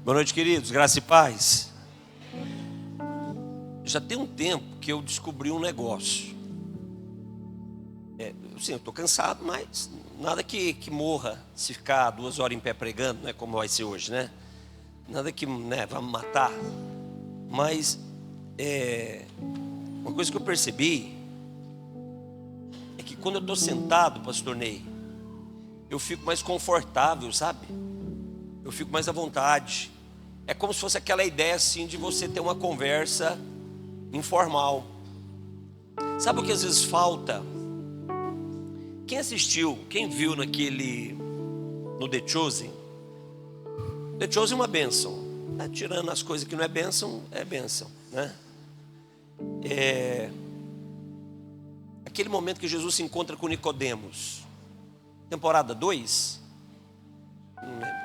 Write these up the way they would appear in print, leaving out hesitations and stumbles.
Boa noite, queridos, graça e paz. Já tem um tempo que eu descobri um negócio. Sim, eu estou cansado, mas nada que morra se ficar 2 horas em pé pregando, não é como vai ser hoje, né? Nada que vá me matar. Mas uma coisa que eu percebi é que quando eu estou sentado, pastor Ney, eu fico mais confortável, sabe? Eu fico mais à vontade. É como se fosse aquela ideia assim de você ter uma conversa informal. Sabe o que às vezes falta? Quem assistiu, quem viu no The Chosen? The Chosen é uma bênção, né? Tirando as coisas que não é bênção, né? Aquele momento que Jesus se encontra com Nicodemos, temporada 2. Não lembro.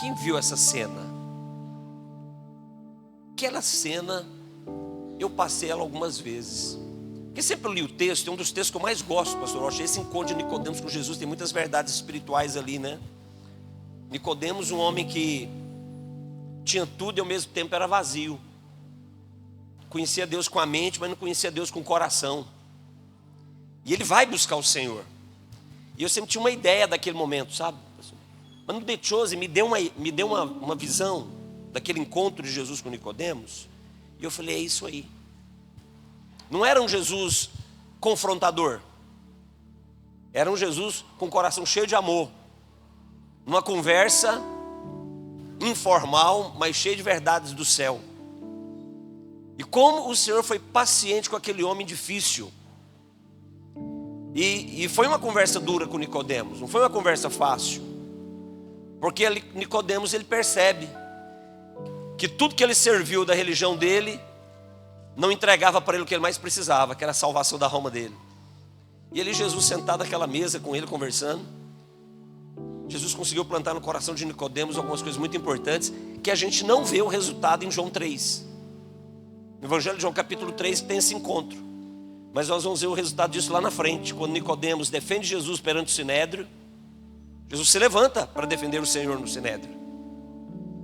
Quem viu essa cena? Aquela cena, eu passei ela algumas vezes. Porque sempre li o texto, é um dos textos que eu mais gosto, pastor Rocha. Esse encontro de Nicodemos com Jesus tem muitas verdades espirituais ali, né? Nicodemos, um homem que tinha tudo e ao mesmo tempo era vazio. Conhecia Deus com a mente, mas não conhecia Deus com o coração. E ele vai buscar o Senhor. E eu sempre tinha uma ideia daquele momento, sabe? Mas no The Chosen me deu uma visão daquele encontro de Jesus com Nicodemos. E eu falei, é isso aí. Não era um Jesus confrontador. Era um Jesus com o coração cheio de amor. Numa conversa informal, mas cheia de verdades do céu. E como o Senhor foi paciente com aquele homem difícil. E foi uma conversa dura com Nicodemos, não foi uma conversa fácil. Porque Nicodemos, ele percebe que tudo que ele serviu da religião dele não entregava para ele o que ele mais precisava, que era a salvação da alma dele. E ele, Jesus, sentado naquela mesa com ele, conversando, Jesus conseguiu plantar no coração de Nicodemos algumas coisas muito importantes, que a gente não vê o resultado em João 3. No Evangelho de João capítulo 3 tem esse encontro. Mas nós vamos ver o resultado disso lá na frente. Quando Nicodemos defende Jesus perante o Sinédrio, Jesus se levanta para defender o Senhor no Sinédrio.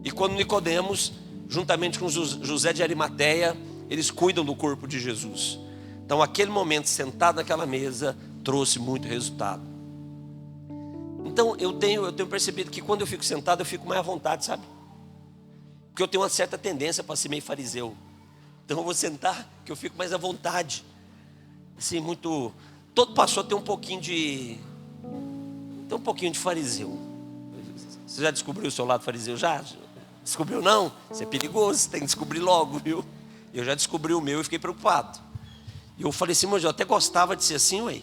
E quando Nicodemos, juntamente com José de Arimateia, eles cuidam do corpo de Jesus. Então aquele momento sentado naquela mesa trouxe muito resultado. Então eu tenho percebido que quando eu fico sentado eu fico mais à vontade, sabe? Porque eu tenho uma certa tendência para ser meio fariseu. Então eu vou sentar que eu fico mais à vontade. Assim, muito... Todo pastor tem um pouquinho de fariseu. Você já descobriu o seu lado fariseu? Já? Descobriu não? Isso é perigoso, você tem que descobrir logo, viu? Eu já descobri o meu e fiquei preocupado. E eu falei assim, mas eu até gostava de ser assim, ué.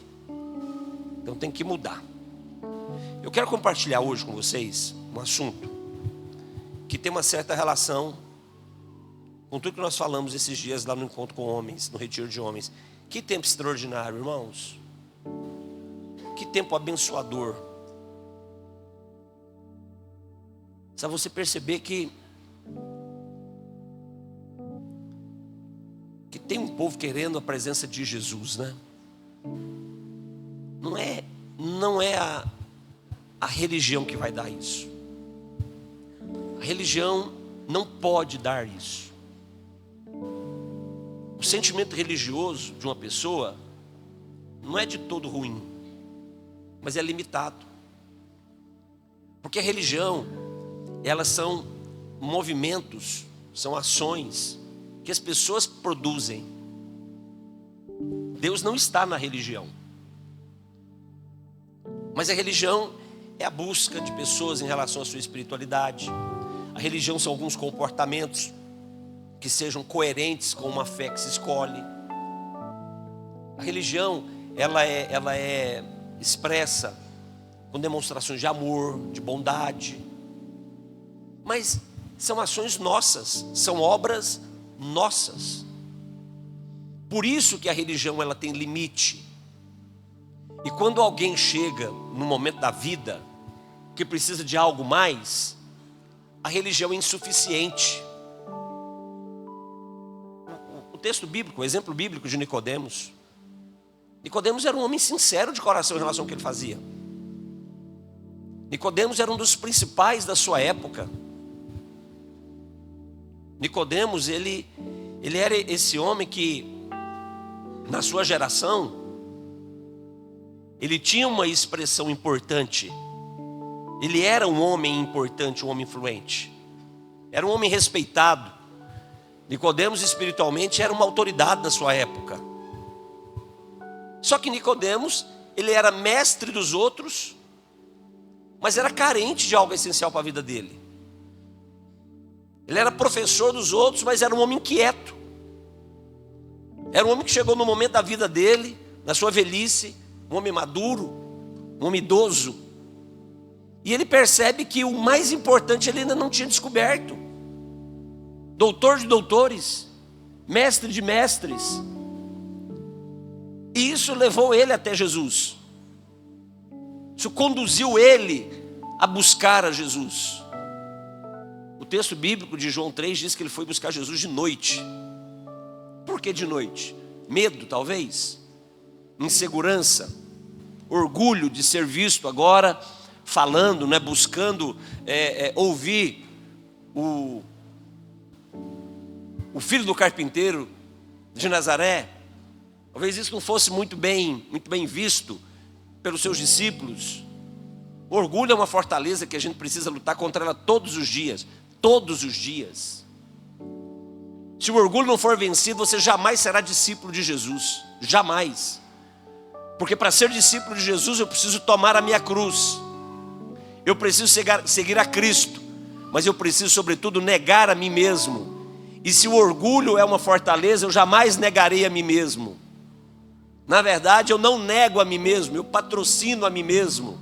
Então tem que mudar. Eu quero compartilhar hoje com vocês um assunto que tem uma certa relação com tudo que nós falamos esses dias lá no encontro com homens, no retiro de homens. Que tempo extraordinário, irmãos. Que tempo abençoador. Só você perceber que tem um povo querendo a presença de Jesus, né? Não é a religião que vai dar isso. A religião não pode dar isso. O sentimento religioso de uma pessoa não é de todo ruim, mas é limitado. Porque a religião, elas são movimentos, são ações que as pessoas produzem. Deus não está na religião. Mas a religião é a busca de pessoas em relação à sua espiritualidade. A religião são alguns comportamentos que sejam coerentes com uma fé que se escolhe. A religião, ela é expressa com demonstrações de amor, de bondade. Mas são ações nossas, são obras nossas. Por isso que a religião, ela tem limite. E quando alguém chega no momento da vida que precisa de algo mais, a religião é insuficiente. O texto bíblico, o exemplo bíblico de Nicodemos. Nicodemos era um homem sincero de coração em relação ao que ele fazia. Nicodemos era um dos principais da sua época. Nicodemos, ele era esse homem que, na sua geração, ele tinha uma expressão importante. Ele era um homem importante, um homem influente. Era um homem respeitado. Nicodemos espiritualmente era uma autoridade da sua época. Só que Nicodemos, ele era mestre dos outros, mas era carente de algo essencial para a vida dele. Ele era professor dos outros, mas era um homem inquieto. Era um homem que chegou no momento da vida dele, na sua velhice, um homem maduro, um homem idoso. E ele percebe que o mais importante ele ainda não tinha descoberto. Doutor de doutores, mestre de mestres. E isso levou ele até Jesus. Isso conduziu ele a buscar a Jesus. O texto bíblico de João 3 diz que ele foi buscar Jesus de noite. Por que de noite? Medo, talvez. Insegurança. Orgulho de ser visto agora falando, né, buscando ouvir o filho do carpinteiro de Nazaré. Talvez isso não fosse muito bem visto pelos seus discípulos. O orgulho é uma fortaleza que a gente precisa lutar contra ela todos os dias. Todos os dias. Se o orgulho não for vencido, você jamais será discípulo de Jesus. Jamais. Porque para ser discípulo de Jesus eu preciso tomar a minha cruz. Eu preciso seguir a Cristo. Mas eu preciso sobretudo negar a mim mesmo. E se o orgulho é uma fortaleza, eu jamais negarei a mim mesmo. Na verdade eu não nego a mim mesmo, eu patrocino a mim mesmo.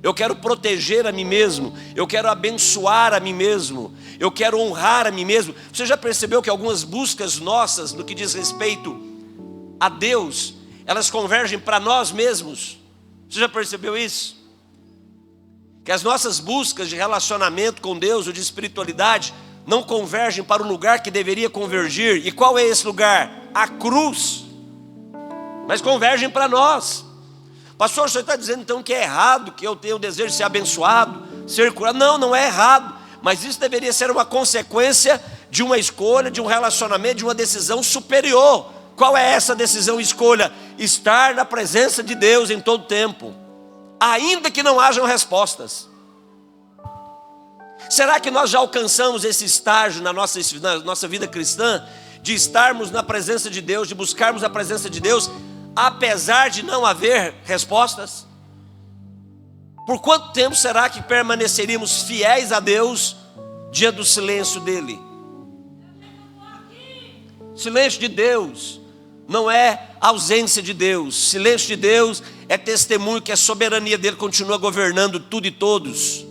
Eu quero proteger a mim mesmo, eu quero abençoar a mim mesmo, eu quero honrar a mim mesmo. Você já percebeu que algumas buscas nossas, no que diz respeito a Deus, elas convergem para nós mesmos? Você já percebeu isso? Que as nossas buscas de relacionamento com Deus ou de espiritualidade não convergem para o lugar que deveria convergir. E qual é esse lugar? A cruz. Mas convergem para nós. Pastor, você está dizendo então que é errado, que eu tenho o desejo de ser abençoado, ser curado? Não, não é errado. Mas isso deveria ser uma consequência de uma escolha, de um relacionamento, de uma decisão superior. Qual é essa decisão e escolha? Estar na presença de Deus em todo tempo, ainda que não hajam respostas. Será que nós já alcançamos esse estágio na nossa vida cristã, de estarmos na presença de Deus, de buscarmos a presença de Deus, apesar de não haver respostas? Por quanto tempo será que permaneceríamos fiéis a Deus diante do silêncio dele? Silêncio de Deus não é ausência de Deus. Silêncio de Deus é testemunho que a soberania dele continua governando tudo e todos.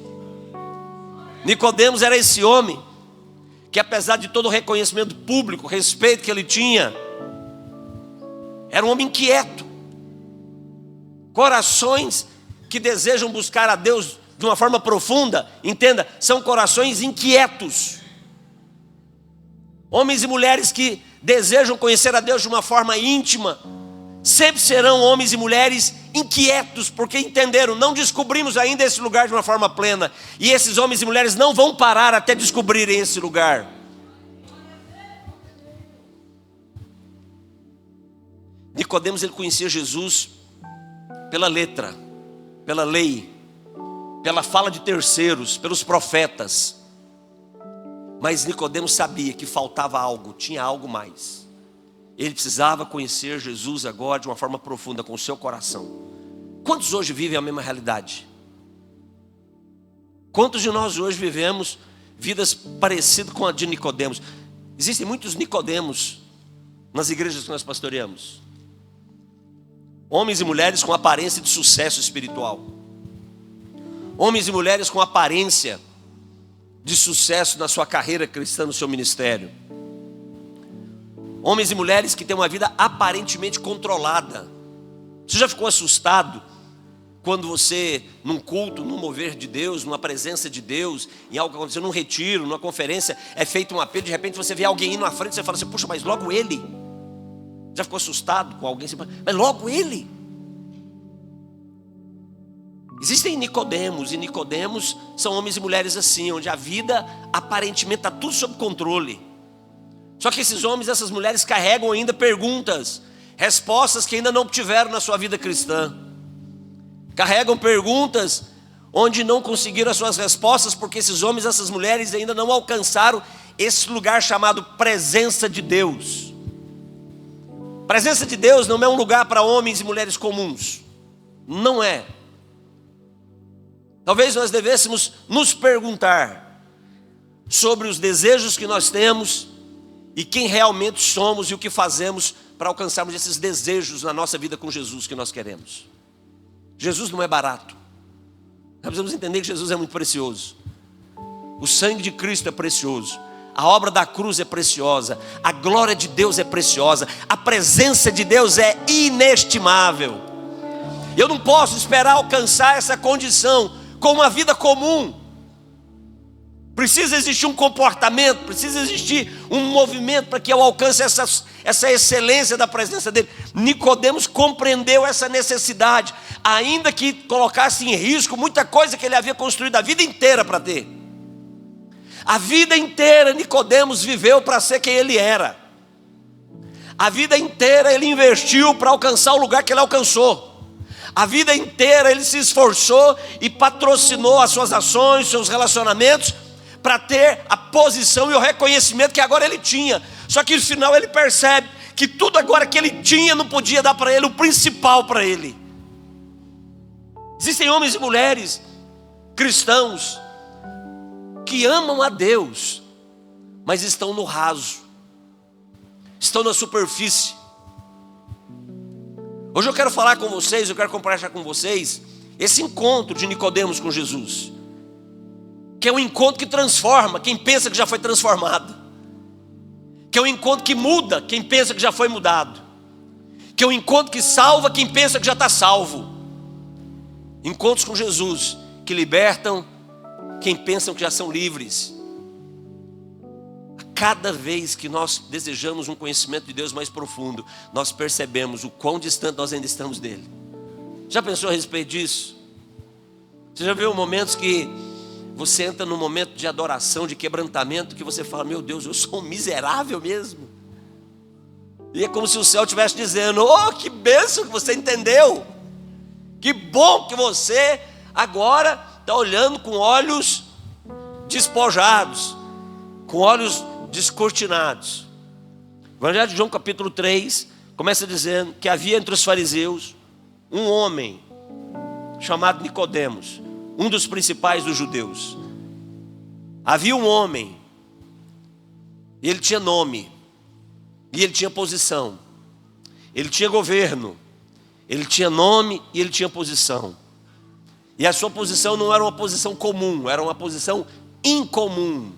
Nicodemos era esse homem que, apesar de todo o reconhecimento público, o respeito que ele tinha, era um homem inquieto. Corações que desejam buscar a Deus de uma forma profunda, entenda, são corações inquietos. Homens e mulheres que desejam conhecer a Deus de uma forma íntima, sempre serão homens e mulheres inquietos, porque entenderam, não descobrimos ainda esse lugar de uma forma plena. E esses homens e mulheres não vão parar até descobrirem esse lugar. Nicodemos, ele conhecia Jesus pela letra, pela lei, pela fala de terceiros, pelos profetas. Mas Nicodemos sabia que faltava algo, tinha algo mais. Ele precisava conhecer Jesus agora de uma forma profunda, com o seu coração. Quantos hoje vivem a mesma realidade? Quantos de nós hoje vivemos vidas parecidas com a de Nicodemos? Existem muitos Nicodemos nas igrejas que nós pastoreamos. Homens e mulheres com aparência de sucesso espiritual. Homens e mulheres com aparência de sucesso na sua carreira cristã, no seu ministério. Homens e mulheres que têm uma vida aparentemente controlada. Você já ficou assustado quando você, num culto, num mover de Deus, numa presença de Deus, em algo que aconteceu, num retiro, numa conferência, é feito um apelo, de repente você vê alguém indo na frente, você fala assim, puxa, mas logo ele. Já ficou assustado com alguém? Mas logo ele. Existem Nicodemos, e Nicodemos são homens e mulheres assim, onde a vida aparentemente está tudo sob controle. Só que esses homens, essas mulheres carregam ainda perguntas, respostas que ainda não obtiveram na sua vida cristã. Carregam perguntas onde não conseguiram as suas respostas, porque esses homens, essas mulheres ainda não alcançaram esse lugar chamado presença de Deus. Presença de Deus não é um lugar para homens e mulheres comuns. Não é. Talvez nós devêssemos nos perguntar sobre os desejos que nós temos e quem realmente somos e o que fazemos para alcançarmos esses desejos na nossa vida com Jesus que nós queremos. Jesus não é barato. Nós precisamos entender que Jesus é muito precioso. O sangue de Cristo é precioso. A obra da cruz é preciosa. A glória de Deus é preciosa. A presença de Deus é inestimável. Eu não posso esperar alcançar essa condição com uma vida comum. Precisa existir um comportamento, precisa existir um movimento para que eu alcance essa excelência da presença dele. Nicodemos compreendeu essa necessidade, ainda que colocasse em risco muita coisa que ele havia construído a vida inteira para ter. A vida inteira Nicodemos viveu para ser quem ele era. A vida inteira ele investiu para alcançar o lugar que ele alcançou. A vida inteira ele se esforçou e patrocinou as suas ações, seus relacionamentos, para ter a posição e o reconhecimento que agora ele tinha. Só que no final ele percebe que tudo agora que ele tinha não podia dar para ele o principal para ele. Existem homens e mulheres cristãos que amam a Deus, mas estão no raso, estão na superfície. Hoje eu quero falar com vocês, eu quero compartilhar com vocês esse encontro de Nicodemos com Jesus, que é um encontro que transforma quem pensa que já foi transformado, que é um encontro que muda quem pensa que já foi mudado, que é um encontro que salva quem pensa que já está salvo. Encontros com Jesus que libertam quem pensam que já são livres. Cada vez que nós desejamos um conhecimento de Deus mais profundo, nós percebemos o quão distante nós ainda estamos dele. Já pensou a respeito disso? Você já viu momentos que você entra num momento de adoração, de quebrantamento, que você fala, meu Deus, eu sou um miserável mesmo. E é como se o céu estivesse dizendo, oh, que bênção que você entendeu. Que bom que você agora está olhando com olhos despojados, com olhos descortinados. O Evangelho de João capítulo 3 começa dizendo que havia entre os fariseus um homem chamado Nicodemos, um dos principais dos judeus. Havia um homem, e ele tinha nome, e ele tinha posição, ele tinha governo, ele tinha nome e ele tinha posição. E a sua posição não era uma posição comum, era uma posição incomum.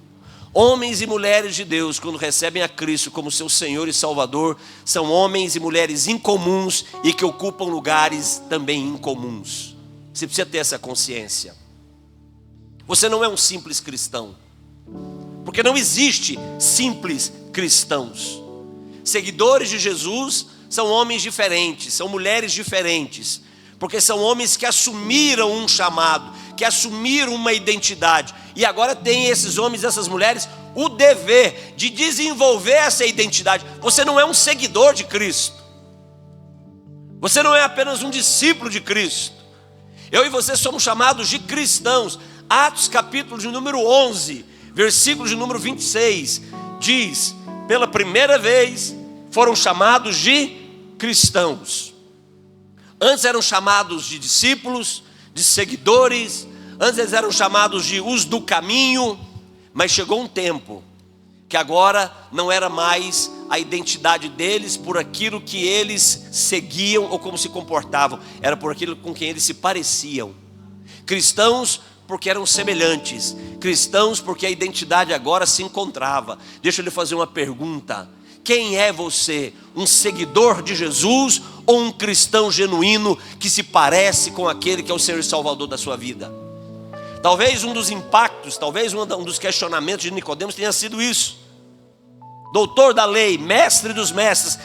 Homens e mulheres de Deus, quando recebem a Cristo como seu Senhor e Salvador, são homens e mulheres incomuns e que ocupam lugares também incomuns. Você precisa ter essa consciência. Você não é um simples cristão, porque não existe simples cristãos. Seguidores de Jesus são homens diferentes, são mulheres diferentes, porque são homens que assumiram um chamado, que assumiram uma identidade, e agora tem esses homens e essas mulheres o dever de desenvolver essa identidade. Você não é um seguidor de Cristo, você não é apenas um discípulo de Cristo. Eu e você somos chamados de cristãos. Atos capítulo de número 11, versículo de número 26, diz, pela primeira vez foram chamados de cristãos. Antes eram chamados de discípulos, de seguidores, antes eles eram chamados de os do caminho, mas chegou um tempo que agora não era mais a identidade deles por aquilo que eles seguiam ou como se comportavam, era por aquilo com quem eles se pareciam. Cristãos porque eram semelhantes, cristãos porque a identidade agora se encontrava. Deixa eu lhe fazer uma pergunta: quem é você? Um seguidor de Jesus ou um cristão genuíno que se parece com aquele que é o Senhor e Salvador da sua vida? Talvez um dos impactos, talvez um dos questionamentos de Nicodemos tenha sido isso. Doutor da lei, mestre dos mestres,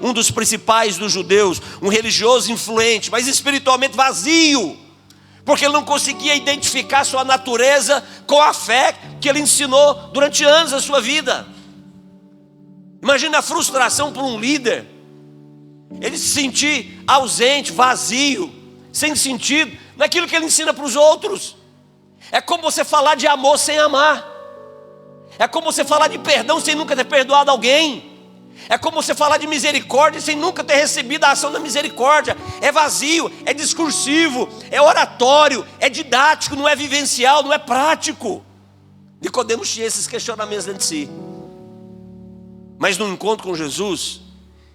um dos principais dos judeus, um religioso influente, mas espiritualmente vazio, porque ele não conseguia identificar sua natureza com a fé que ele ensinou durante anos da sua vida. Imagina a frustração por um líder. Ele se sentir ausente, vazio, sem sentido naquilo que ele ensina para os outros. É como você falar de amor sem amar. É como você falar de perdão sem nunca ter perdoado alguém. É como você falar de misericórdia sem nunca ter recebido a ação da misericórdia. É vazio, é discursivo, é oratório, é didático, não é vivencial, não é prático. Nicodemos tinha esses questionamentos dentro de si. Mas no encontro com Jesus,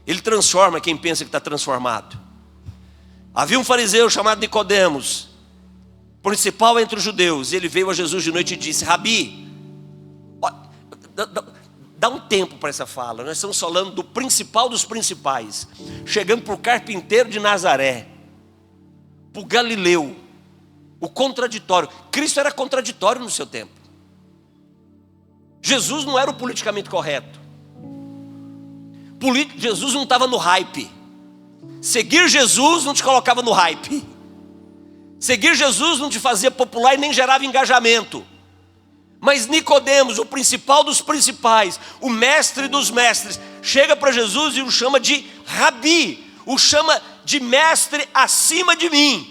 ele transforma quem pensa que está transformado. Havia um fariseu chamado Nicodemos, principal entre os judeus. Ele veio a Jesus de noite e disse: Rabi, dá um tempo para essa fala. Nós estamos falando do principal dos principais, chegando para o carpinteiro de Nazaré, para o Galileu, o contraditório. Cristo era contraditório no seu tempo. Jesus não era o politicamente correto. Jesus não estava no hype. Seguir Jesus não te colocava no hype. Seguir Jesus não te fazia popular e nem gerava engajamento. Mas Nicodemos, o principal dos principais, o mestre dos mestres, chega para Jesus e o chama de Rabi, o chama de mestre acima de mim.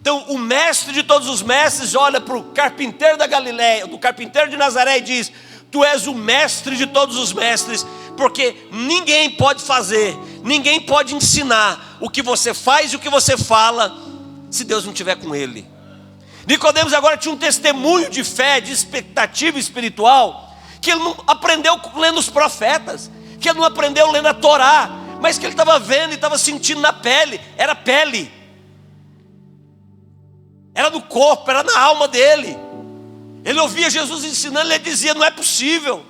Então o mestre de todos os mestres olha para o carpinteiro da Galileia, do carpinteiro de Nazaré, e diz: tu és o mestre de todos os mestres, porque ninguém pode fazer, ninguém pode ensinar o que você faz e o que você fala, se Deus não estiver com ele. Nicodemos agora tinha um testemunho de fé, de expectativa espiritual, que ele não aprendeu lendo os profetas, que ele não aprendeu lendo a Torá, mas que ele estava vendo e estava sentindo na pele. Era pele, era no corpo, era na alma dele. Ele ouvia Jesus ensinando, ele dizia: não é possível.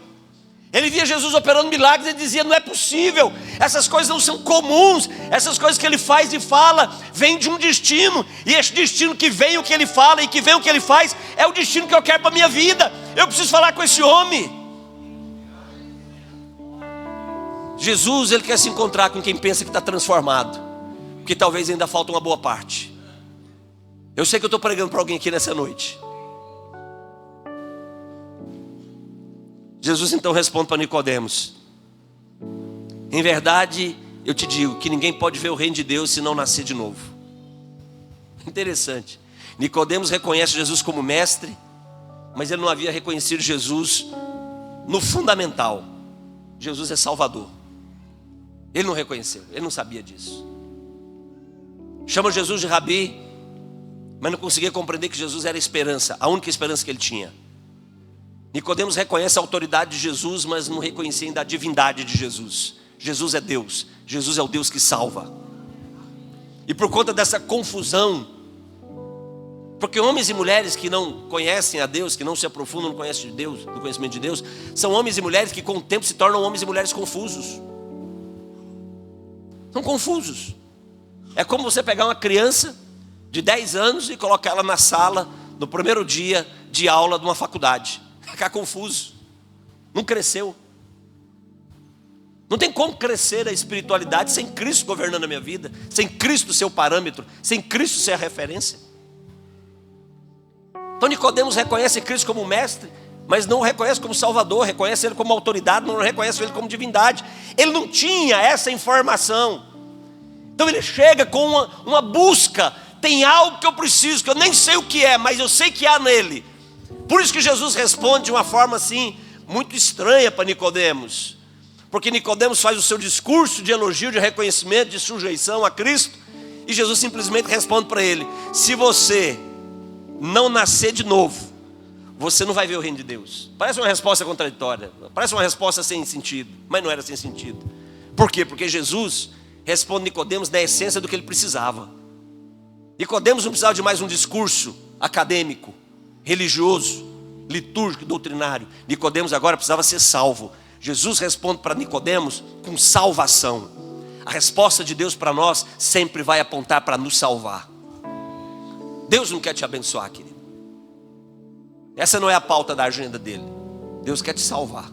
Ele via Jesus operando milagres, ele dizia: não é possível, essas coisas não são comuns, essas coisas que ele faz e fala, vêm de um destino, e esse destino que vem o que ele fala e que vem o que ele faz, é o destino que eu quero para a minha vida. Eu preciso falar com esse homem. Jesus, ele quer se encontrar com quem pensa que está transformado, porque talvez ainda falta uma boa parte. Eu sei que eu estou pregando para alguém aqui nessa noite. Jesus então responde para Nicodemos: em verdade eu te digo que ninguém pode ver o reino de Deus se não nascer de novo. Interessante. Nicodemos reconhece Jesus como mestre, mas ele não havia reconhecido Jesus no fundamental. Jesus é Salvador. Ele não reconheceu, ele não sabia disso. Chama Jesus de Rabi, mas não conseguia compreender que Jesus era a esperança, a única esperança que ele tinha. Nicodemos reconhece a autoridade de Jesus, mas não reconhecia ainda a divindade de Jesus. Jesus é Deus, Jesus é o Deus que salva. E por conta dessa confusão, porque homens e mulheres que não conhecem a Deus, que não se aprofundam no conhecimento de Deus, são homens e mulheres que com o tempo se tornam homens e mulheres confusos. São confusos. É como você pegar uma criança de 10 anos e colocar ela na sala no primeiro dia de aula de uma faculdade. Ficar confuso, não cresceu. Não tem como crescer a espiritualidade sem Cristo governando a minha vida, sem Cristo ser o parâmetro, sem Cristo ser a referência. Então Nicodemos reconhece Cristo como mestre, mas não o reconhece como Salvador, reconhece Ele como autoridade, não reconhece Ele como divindade. Ele não tinha essa informação. Então ele chega com uma busca. Tem algo que eu preciso, que eu nem sei o que é, mas eu sei que há nele. Por isso que Jesus responde de uma forma assim, muito estranha para Nicodemos. Porque Nicodemos faz o seu discurso de elogio, de reconhecimento, de sujeição a Cristo, e Jesus simplesmente responde para ele: se você não nascer de novo, você não vai ver o reino de Deus. Parece uma resposta contraditória, parece uma resposta sem sentido, mas não era sem sentido. Por quê? Porque Jesus responde a Nicodemos na essência do que ele precisava. Nicodemos não precisava de mais um discurso acadêmico, religioso, litúrgico, doutrinário. Nicodemos agora precisava ser salvo. Jesus responde para Nicodemos com salvação. A resposta de Deus para nós sempre vai apontar para nos salvar. Deus não quer te abençoar, querido. Essa não é a pauta da agenda dele. Deus quer te salvar,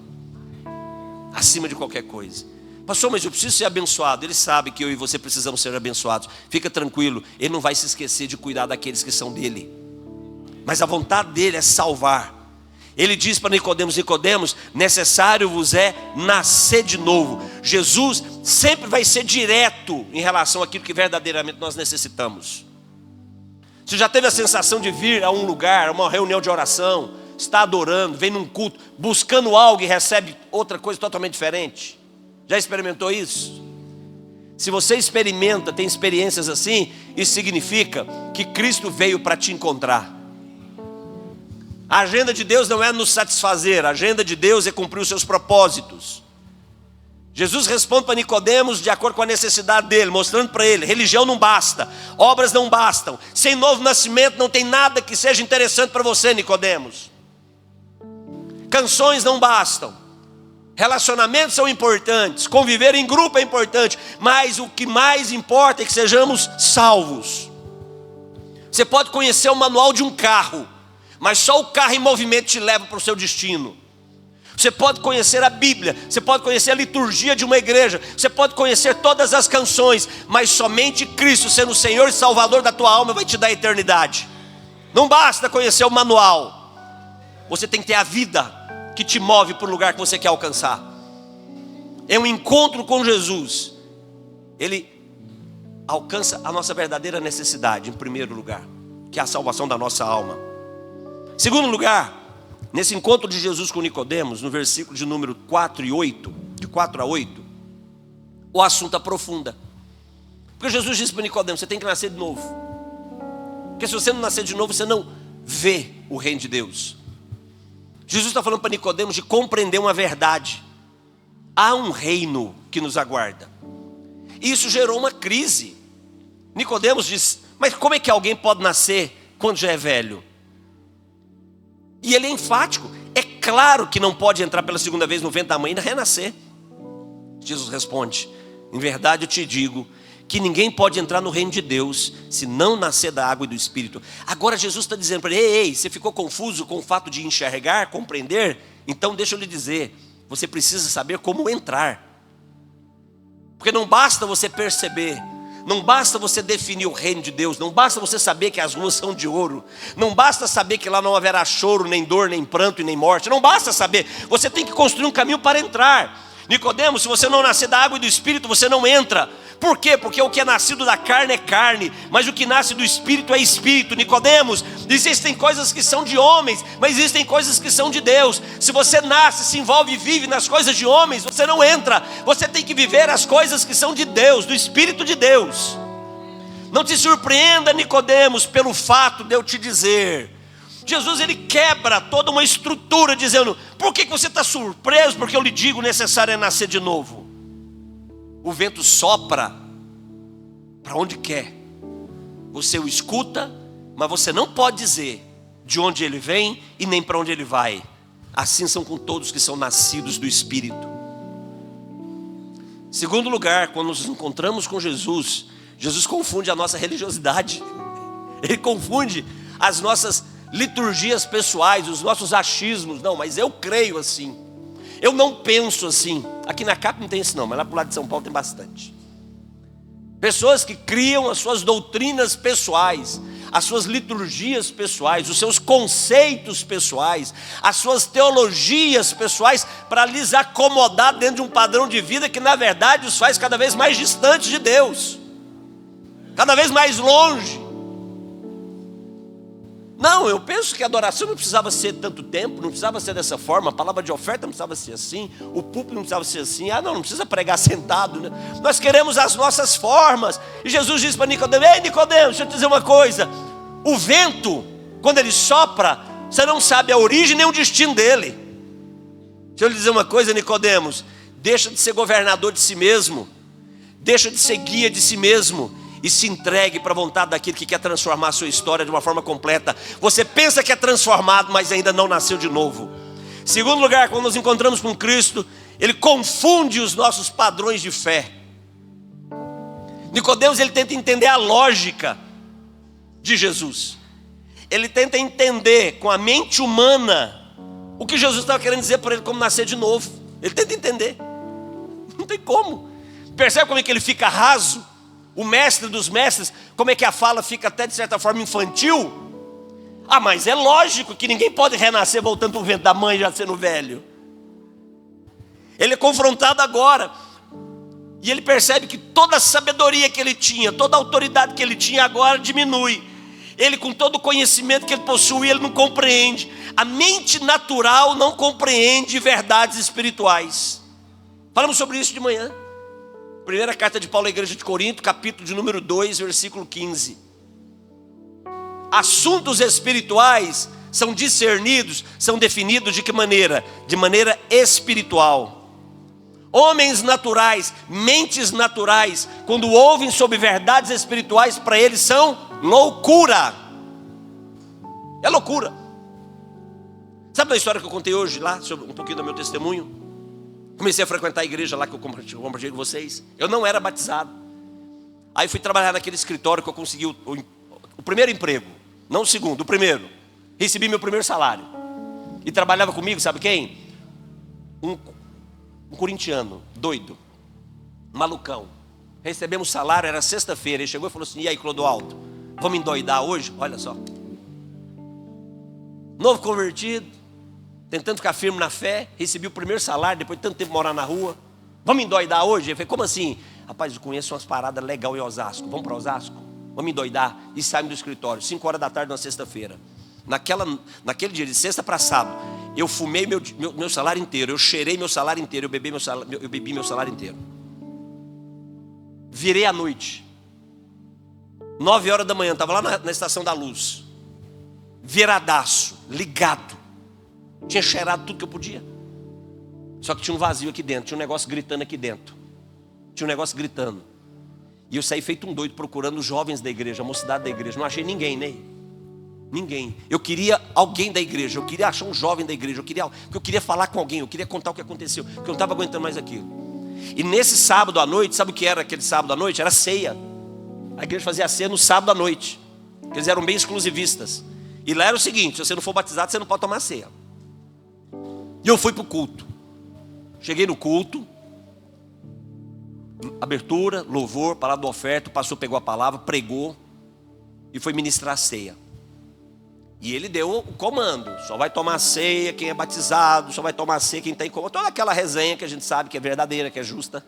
acima de qualquer coisa. Pastor, mas eu preciso ser abençoado. Ele sabe que eu e você precisamos ser abençoados. Fica tranquilo, Ele não vai se esquecer de cuidar daqueles que são dele. Mas a vontade dele é salvar. Ele diz para Nicodemos: Nicodemos, necessário vos é nascer de novo. Jesus sempre vai ser direto em relação àquilo que verdadeiramente nós necessitamos. Você já teve a sensação de vir a um lugar, a uma reunião de oração, está adorando, vem num culto, buscando algo e recebe outra coisa totalmente diferente? Já experimentou isso? Se você experimenta, tem experiências assim, isso significa que Cristo veio para te encontrar. A agenda de Deus não é nos satisfazer, a agenda de Deus é cumprir os seus propósitos. Jesus responde para Nicodemos de acordo com a necessidade dele, mostrando para ele: religião não basta, obras não bastam, sem novo nascimento não tem nada que seja interessante para você, Nicodemos. Canções não bastam, relacionamentos são importantes, conviver em grupo é importante, mas o que mais importa é que sejamos salvos. Você pode conhecer o manual de um carro, mas só o carro em movimento te leva para o seu destino. Você pode conhecer a Bíblia, você pode conhecer a liturgia de uma igreja, você pode conhecer todas as canções, mas somente Cristo, sendo o Senhor e Salvador da tua alma, vai te dar a eternidade. Não basta conhecer o manual, você tem que ter a vida que te move para o lugar que você quer alcançar. É um encontro com Jesus. Ele alcança a nossa verdadeira necessidade, em primeiro lugar, que é a salvação da nossa alma. Segundo lugar, nesse encontro de Jesus com Nicodemos, no versículo de número 4 e 8, de 4 a 8, o assunto aprofunda. Porque Jesus disse para Nicodemos: você tem que nascer de novo. Porque se você não nascer de novo, você não vê o reino de Deus. Jesus está falando para Nicodemos de compreender uma verdade. Há um reino que nos aguarda. E isso gerou uma crise. Nicodemos diz: mas como é que alguém pode nascer quando já é velho? E ele é enfático: é claro que não pode entrar pela segunda vez no ventre da mãe e ainda renascer. Jesus responde: em verdade eu te digo que ninguém pode entrar no reino de Deus se não nascer da água e do Espírito. Agora Jesus está dizendo para ele: ei, você ficou confuso com o fato de enxergar, compreender? Então deixa eu lhe dizer, você precisa saber como entrar. Porque não basta você perceber, não basta você definir o reino de Deus, não basta você saber que as ruas são de ouro, não basta saber que lá não haverá choro, nem dor, nem pranto e nem morte, não basta saber, você tem que construir um caminho para entrar. Nicodemos, se você não nascer da água e do Espírito, você não entra. Por quê? Porque o que é nascido da carne é carne, mas o que nasce do Espírito é Espírito. Nicodemos, existem coisas que são de homens, mas existem coisas que são de Deus. Se você nasce, se envolve e vive nas coisas de homens, você não entra. Você tem que viver as coisas que são de Deus, do Espírito de Deus. Não te surpreenda, Nicodemos, pelo fato de eu te dizer. Jesus, ele quebra toda uma estrutura dizendo: por que você está surpreso? Porque eu lhe digo, necessário é nascer de novo. O vento sopra para onde quer, você o escuta, mas você não pode dizer de onde ele vem e nem para onde ele vai. Assim são com todos que são nascidos do Espírito. Segundo lugar, quando nos encontramos com Jesus, Jesus confunde a nossa religiosidade. Ele confunde as nossas liturgias pessoais, os nossos achismos. Não, mas eu creio assim, eu não penso assim. Aqui na CAP não tem isso não, mas lá para o lado de São Paulo tem bastante. Pessoas que criam as suas doutrinas pessoais, as suas liturgias pessoais, os seus conceitos pessoais, as suas teologias pessoais, para lhes acomodar dentro de um padrão de vida que na verdade os faz cada vez mais distantes de Deus, cada vez mais longe. Não, eu penso que a adoração não precisava ser tanto tempo, não precisava ser dessa forma, a palavra de oferta não precisava ser assim, o púlpito não precisava ser assim. Não precisa pregar sentado, né? Nós queremos as nossas formas. E Jesus disse para Nicodemos: ei Nicodemos, deixa eu te dizer uma coisa. O vento, quando ele sopra, você não sabe a origem nem o destino dele. Deixa eu lhe dizer uma coisa, Nicodemos: deixa de ser governador de si mesmo, deixa de ser guia de si mesmo, e se entregue para a vontade daquele que quer transformar a sua história de uma forma completa. Você pensa que é transformado, mas ainda não nasceu de novo. Segundo lugar, quando nos encontramos com Cristo, ele confunde os nossos padrões de fé. Nicodemos, ele tenta entender a lógica de Jesus. Ele tenta entender com a mente humana o que Jesus estava querendo dizer para ele como nascer de novo. Ele tenta entender. Não tem como. Percebe como é que ele fica raso? O mestre dos mestres, como é que a fala fica até de certa forma infantil? Ah, mas é lógico que ninguém pode renascer voltando para o ventre da mãe já sendo velho. Ele é confrontado agora. E ele percebe que toda a sabedoria que ele tinha, toda a autoridade que ele tinha agora diminui. Ele, com todo o conhecimento que ele possui, ele não compreende. A mente natural não compreende verdades espirituais. Falamos sobre isso de manhã. Primeira carta de Paulo à igreja de Corinto, capítulo de número 2, versículo 15. Assuntos espirituais são discernidos, são definidos de que maneira? De maneira espiritual. Homens naturais, mentes naturais, quando ouvem sobre verdades espirituais, para eles são loucura. É loucura. Sabe da história que eu contei hoje lá, sobre um pouquinho do meu testemunho? Comecei a frequentar a igreja lá que eu compartilhei com vocês. Eu não era batizado. Aí fui trabalhar naquele escritório que eu consegui o primeiro emprego. Não o segundo, o primeiro. Recebi meu primeiro salário. E trabalhava comigo, sabe quem? Um corintiano, doido, malucão. Recebemos salário, era sexta-feira. Ele chegou e falou assim: e aí, Clodoaldo, vamos endoidar hoje? Olha só. Novo convertido, tentando ficar firme na fé. Recebi o primeiro salário, depois de tanto tempo morar na rua. Vamos endoidar hoje? Ele falou: como assim? Rapaz, eu conheço umas paradas legais em Osasco. Vamos para Osasco? Vamos endoidar? E saímos do escritório, 5 horas da tarde na sexta-feira. Naquele dia, de sexta para sábado, eu fumei meu salário inteiro, eu cheirei meu salário inteiro, eu bebi meu salário inteiro. Virei à noite, 9 horas da manhã, estava lá na estação da Luz, viradaço, ligado, tinha cheirado tudo que eu podia. Só que tinha um vazio aqui dentro, tinha um negócio gritando aqui dentro. Tinha um negócio gritando. E eu saí feito um doido procurando os jovens da igreja, a mocidade da igreja. Não achei ninguém, né? Ninguém. Eu queria alguém da igreja, eu queria achar um jovem da igreja, eu queria falar com alguém, eu queria contar o que aconteceu, porque eu não estava aguentando mais aquilo. E nesse sábado à noite, sabe o que era aquele sábado à noite? Era ceia. A igreja fazia ceia no sábado à noite. Eles eram bem exclusivistas. E lá era o seguinte: se você não for batizado, você não pode tomar ceia. E eu fui para o culto. Cheguei no culto, abertura, louvor, palavra da oferta, o pastor pegou a palavra, pregou e foi ministrar a ceia. E ele deu o comando: só vai tomar ceia quem é batizado, só vai tomar ceia quem está em coma. Toda aquela resenha que a gente sabe que é verdadeira, que é justa.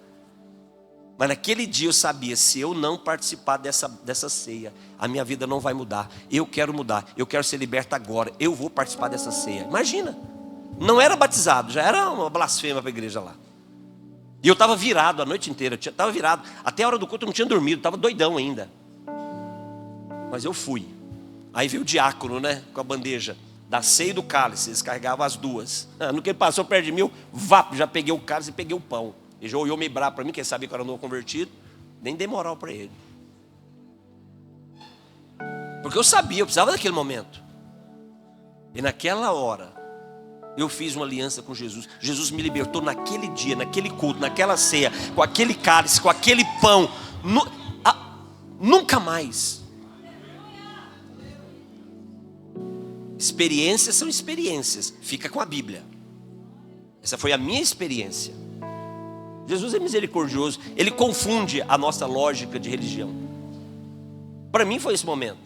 Mas naquele dia eu sabia: se eu não participar dessa ceia, a minha vida não vai mudar. Eu quero mudar, eu quero ser liberto agora, eu vou participar dessa ceia. Imagina, não era batizado, já era uma blasfêmia para a igreja lá. E eu estava virado a noite inteira, estava virado. Até a hora do culto eu não tinha dormido, estava doidão ainda. Mas eu fui. Aí veio o diácono, né, com a bandeja da ceia e do cálice. Eles carregavam as duas. No que ele passou perto de mim, já peguei o cálice e peguei o pão. Ele já olhou meio bravo para mim, que ele sabia que eu era novo convertido. Nem dei moral para ele. Porque eu sabia, eu precisava daquele momento. E naquela hora, eu fiz uma aliança com Jesus. Jesus me libertou naquele dia, naquele culto, naquela ceia, com aquele cálice, com aquele pão. Nunca mais. Experiências são experiências. Fica com a Bíblia. Essa foi a minha experiência. Jesus é misericordioso. Ele confunde a nossa lógica de religião. Para mim foi esse momento.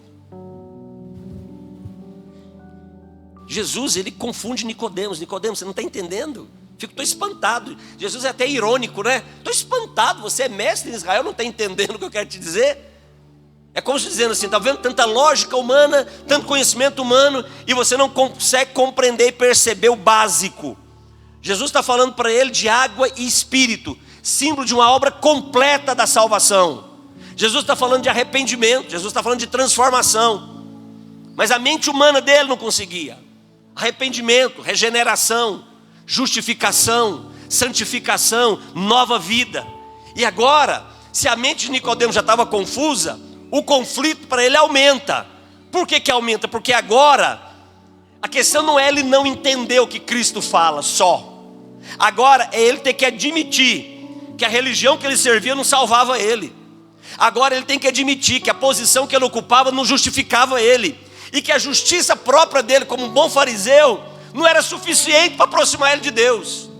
Jesus, ele confunde Nicodemos. Nicodemos, você não está entendendo? Estou espantado. Jesus é até irônico, né? Estou espantado. Você é mestre em Israel, não está entendendo o que eu quero te dizer? É como se dizendo assim: está vendo tanta lógica humana, tanto conhecimento humano, e você não consegue compreender e perceber o básico. Jesus está falando para ele de água e espírito, símbolo de uma obra completa da salvação. Jesus está falando de arrependimento, Jesus está falando de transformação. Mas a mente humana dele não conseguia. Arrependimento, regeneração, justificação, santificação, nova vida. E agora, se a mente de Nicodemo já estava confusa, o conflito para ele aumenta. Por que aumenta? Porque agora a questão não é ele não entender o que Cristo fala só. Agora é ele ter que admitir que a religião que ele servia não salvava ele. Agora ele tem que admitir que a posição que ele ocupava não justificava ele, e que a justiça própria dele como um bom fariseu não era suficiente para aproximar ele de Deus.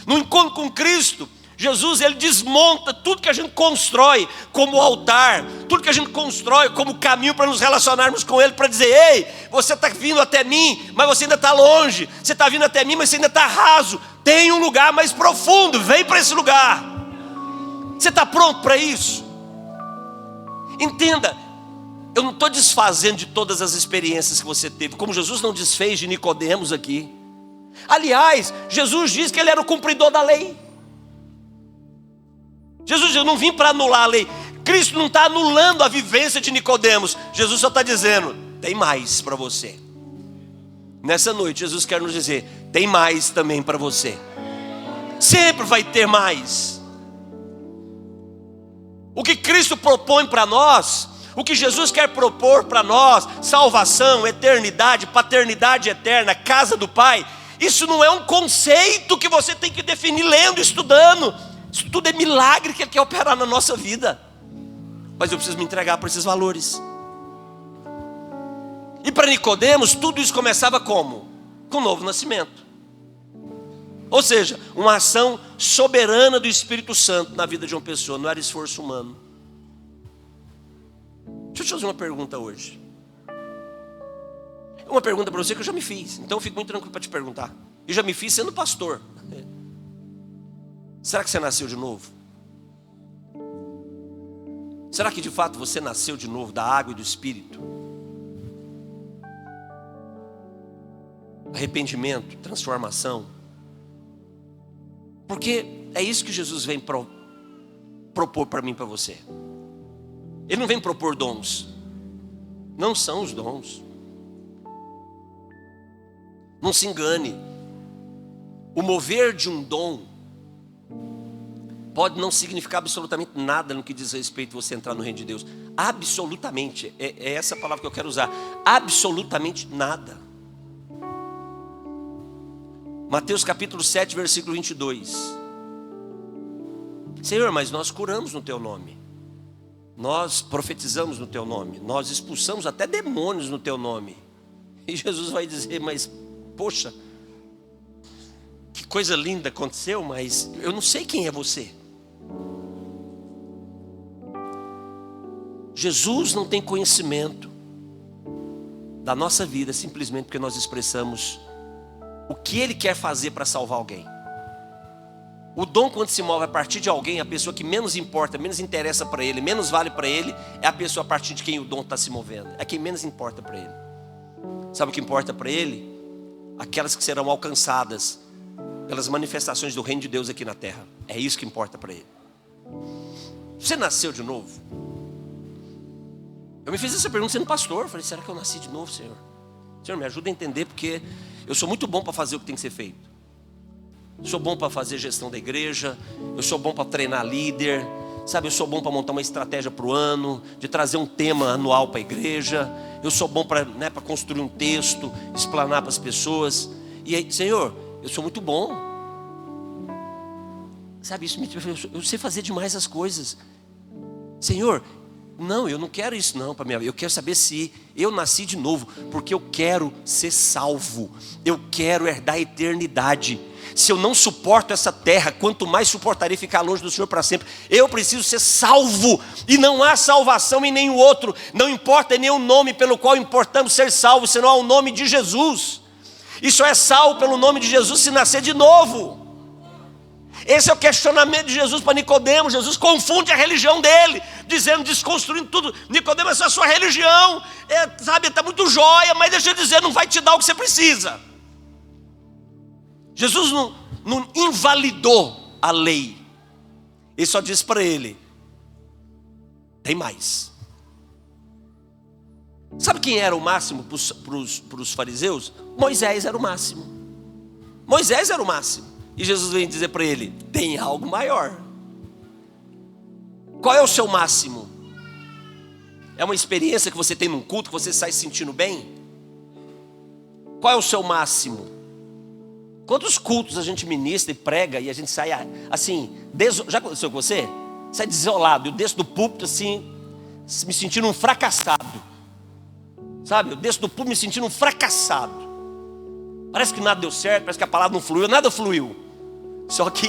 No encontro com Cristo, Jesus, ele desmonta tudo que a gente constrói como altar, tudo que a gente constrói como caminho para nos relacionarmos com ele, para dizer: ei, você está vindo até mim, mas você ainda está longe. Você está vindo até mim, mas você ainda está raso. Tem um lugar mais profundo, vem para esse lugar. Você está pronto para isso? Entenda, eu não estou desfazendo de todas as experiências que você teve, como Jesus não desfez de Nicodemos aqui. Aliás, Jesus diz que ele era o cumpridor da lei. Jesus diz: eu não vim para anular a lei. Cristo não está anulando a vivência de Nicodemos. Jesus só está dizendo: tem mais para você. Nessa noite Jesus quer nos dizer: tem mais também para você. Sempre vai ter mais. O que Cristo propõe para nós, o que Jesus quer propor para nós, salvação, eternidade, paternidade eterna, casa do Pai, isso não é um conceito que você tem que definir lendo, estudando. Isso tudo é milagre que Ele quer operar na nossa vida. Mas eu preciso me entregar para esses valores. E para Nicodemos, tudo isso começava como? Com o novo nascimento. Ou seja, uma ação soberana do Espírito Santo na vida de uma pessoa, não era esforço humano. Deixa eu te fazer uma pergunta hoje. Uma pergunta para você que eu já me fiz, então eu fico muito tranquilo para te perguntar. Eu já me fiz sendo pastor. Será que você nasceu de novo? Será que de fato você nasceu de novo da água e do Espírito? Arrependimento, transformação. Porque é isso que Jesus vem propor para mim e para você. Ele não vem propor dons. Não são os dons. Não se engane. O mover de um dom pode não significar absolutamente nada no que diz respeito a você entrar no reino de Deus. Absolutamente. É essa palavra que eu quero usar. Absolutamente nada. Mateus capítulo 7, versículo 22. Senhor, mas nós curamos no Teu nome. Nós profetizamos no Teu nome. Nós expulsamos até demônios no Teu nome. E Jesus vai dizer: mas, poxa, que coisa linda aconteceu, mas eu não sei quem é você. Jesus não tem conhecimento da nossa vida simplesmente porque nós expressamos o que Ele quer fazer para salvar alguém. O dom, quando se move a partir de alguém, a pessoa que menos importa, menos interessa para Ele, menos vale para Ele, é a pessoa a partir de quem o dom está se movendo. É quem menos importa para Ele. Sabe o que importa para Ele? Aquelas que serão alcançadas pelas manifestações do reino de Deus aqui na terra. É isso que importa para Ele. Você nasceu de novo? Eu me fiz essa pergunta sendo pastor. Falei: será que eu nasci de novo, Senhor? Senhor, me ajuda a entender, porque eu sou muito bom para fazer o que tem que ser feito. Eu sou bom para fazer gestão da igreja. Eu sou bom para treinar líder. Sabe, eu sou bom para montar uma estratégia para o ano, de trazer um tema anual para a igreja. Eu sou bom para construir um texto, explanar para as pessoas. E aí, Senhor, eu sou muito bom. Sabe, eu sei fazer demais as coisas. Senhor, não, eu não quero isso não para minha vida. Eu quero saber se eu nasci de novo, porque eu quero ser salvo. Eu quero herdar a eternidade. Se eu não suporto essa terra, quanto mais suportarei ficar longe do Senhor para sempre. Eu preciso ser salvo, e não há salvação em nenhum outro. Não importa nenhum nome pelo qual importamos ser salvos, senão há o nome de Jesus. E só é salvo pelo nome de Jesus se nascer de novo. Esse é o questionamento de Jesus para Nicodemos. Jesus confunde a religião dele, dizendo, desconstruindo tudo: Nicodemos, essa é a sua religião, sabe, está muito jóia, mas deixa eu dizer, não vai te dar o que você precisa. Jesus não invalidou a lei. Ele só disse para ele: tem mais. Sabe quem era o máximo para os fariseus? Moisés era o máximo. Moisés era o máximo. E Jesus vem dizer para ele: tem algo maior. Qual é o seu máximo? É uma experiência que você tem num culto, que você sai se sentindo bem? Qual é o seu máximo? Quantos cultos a gente ministra e prega e a gente sai assim, já aconteceu com você? Sai desolado, eu desço do púlpito assim, me sentindo um fracassado. Sabe, eu desço do púlpito me sentindo um fracassado. Parece que nada deu certo, parece que a palavra não fluiu, nada fluiu. Só que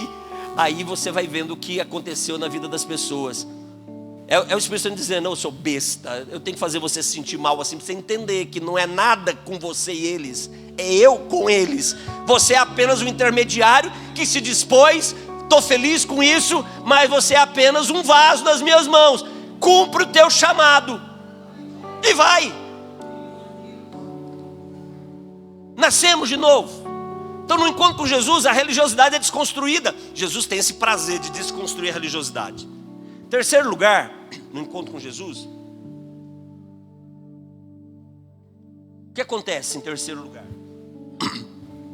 Aí você vai vendo o que aconteceu na vida das pessoas. É o Espírito Santo dizendo: não, eu sou besta, eu tenho que fazer você se sentir mal assim, para você entender que não é nada com você e eles, é eu com eles. Você é apenas um intermediário que se dispôs, estou feliz com isso, mas você é apenas um vaso nas minhas mãos. Cumpre o teu chamado e vai. Nascemos de novo. Então, no encontro com Jesus, a religiosidade é desconstruída. Jesus tem esse prazer de desconstruir a religiosidade. Terceiro lugar, no encontro com Jesus, o que acontece em terceiro lugar?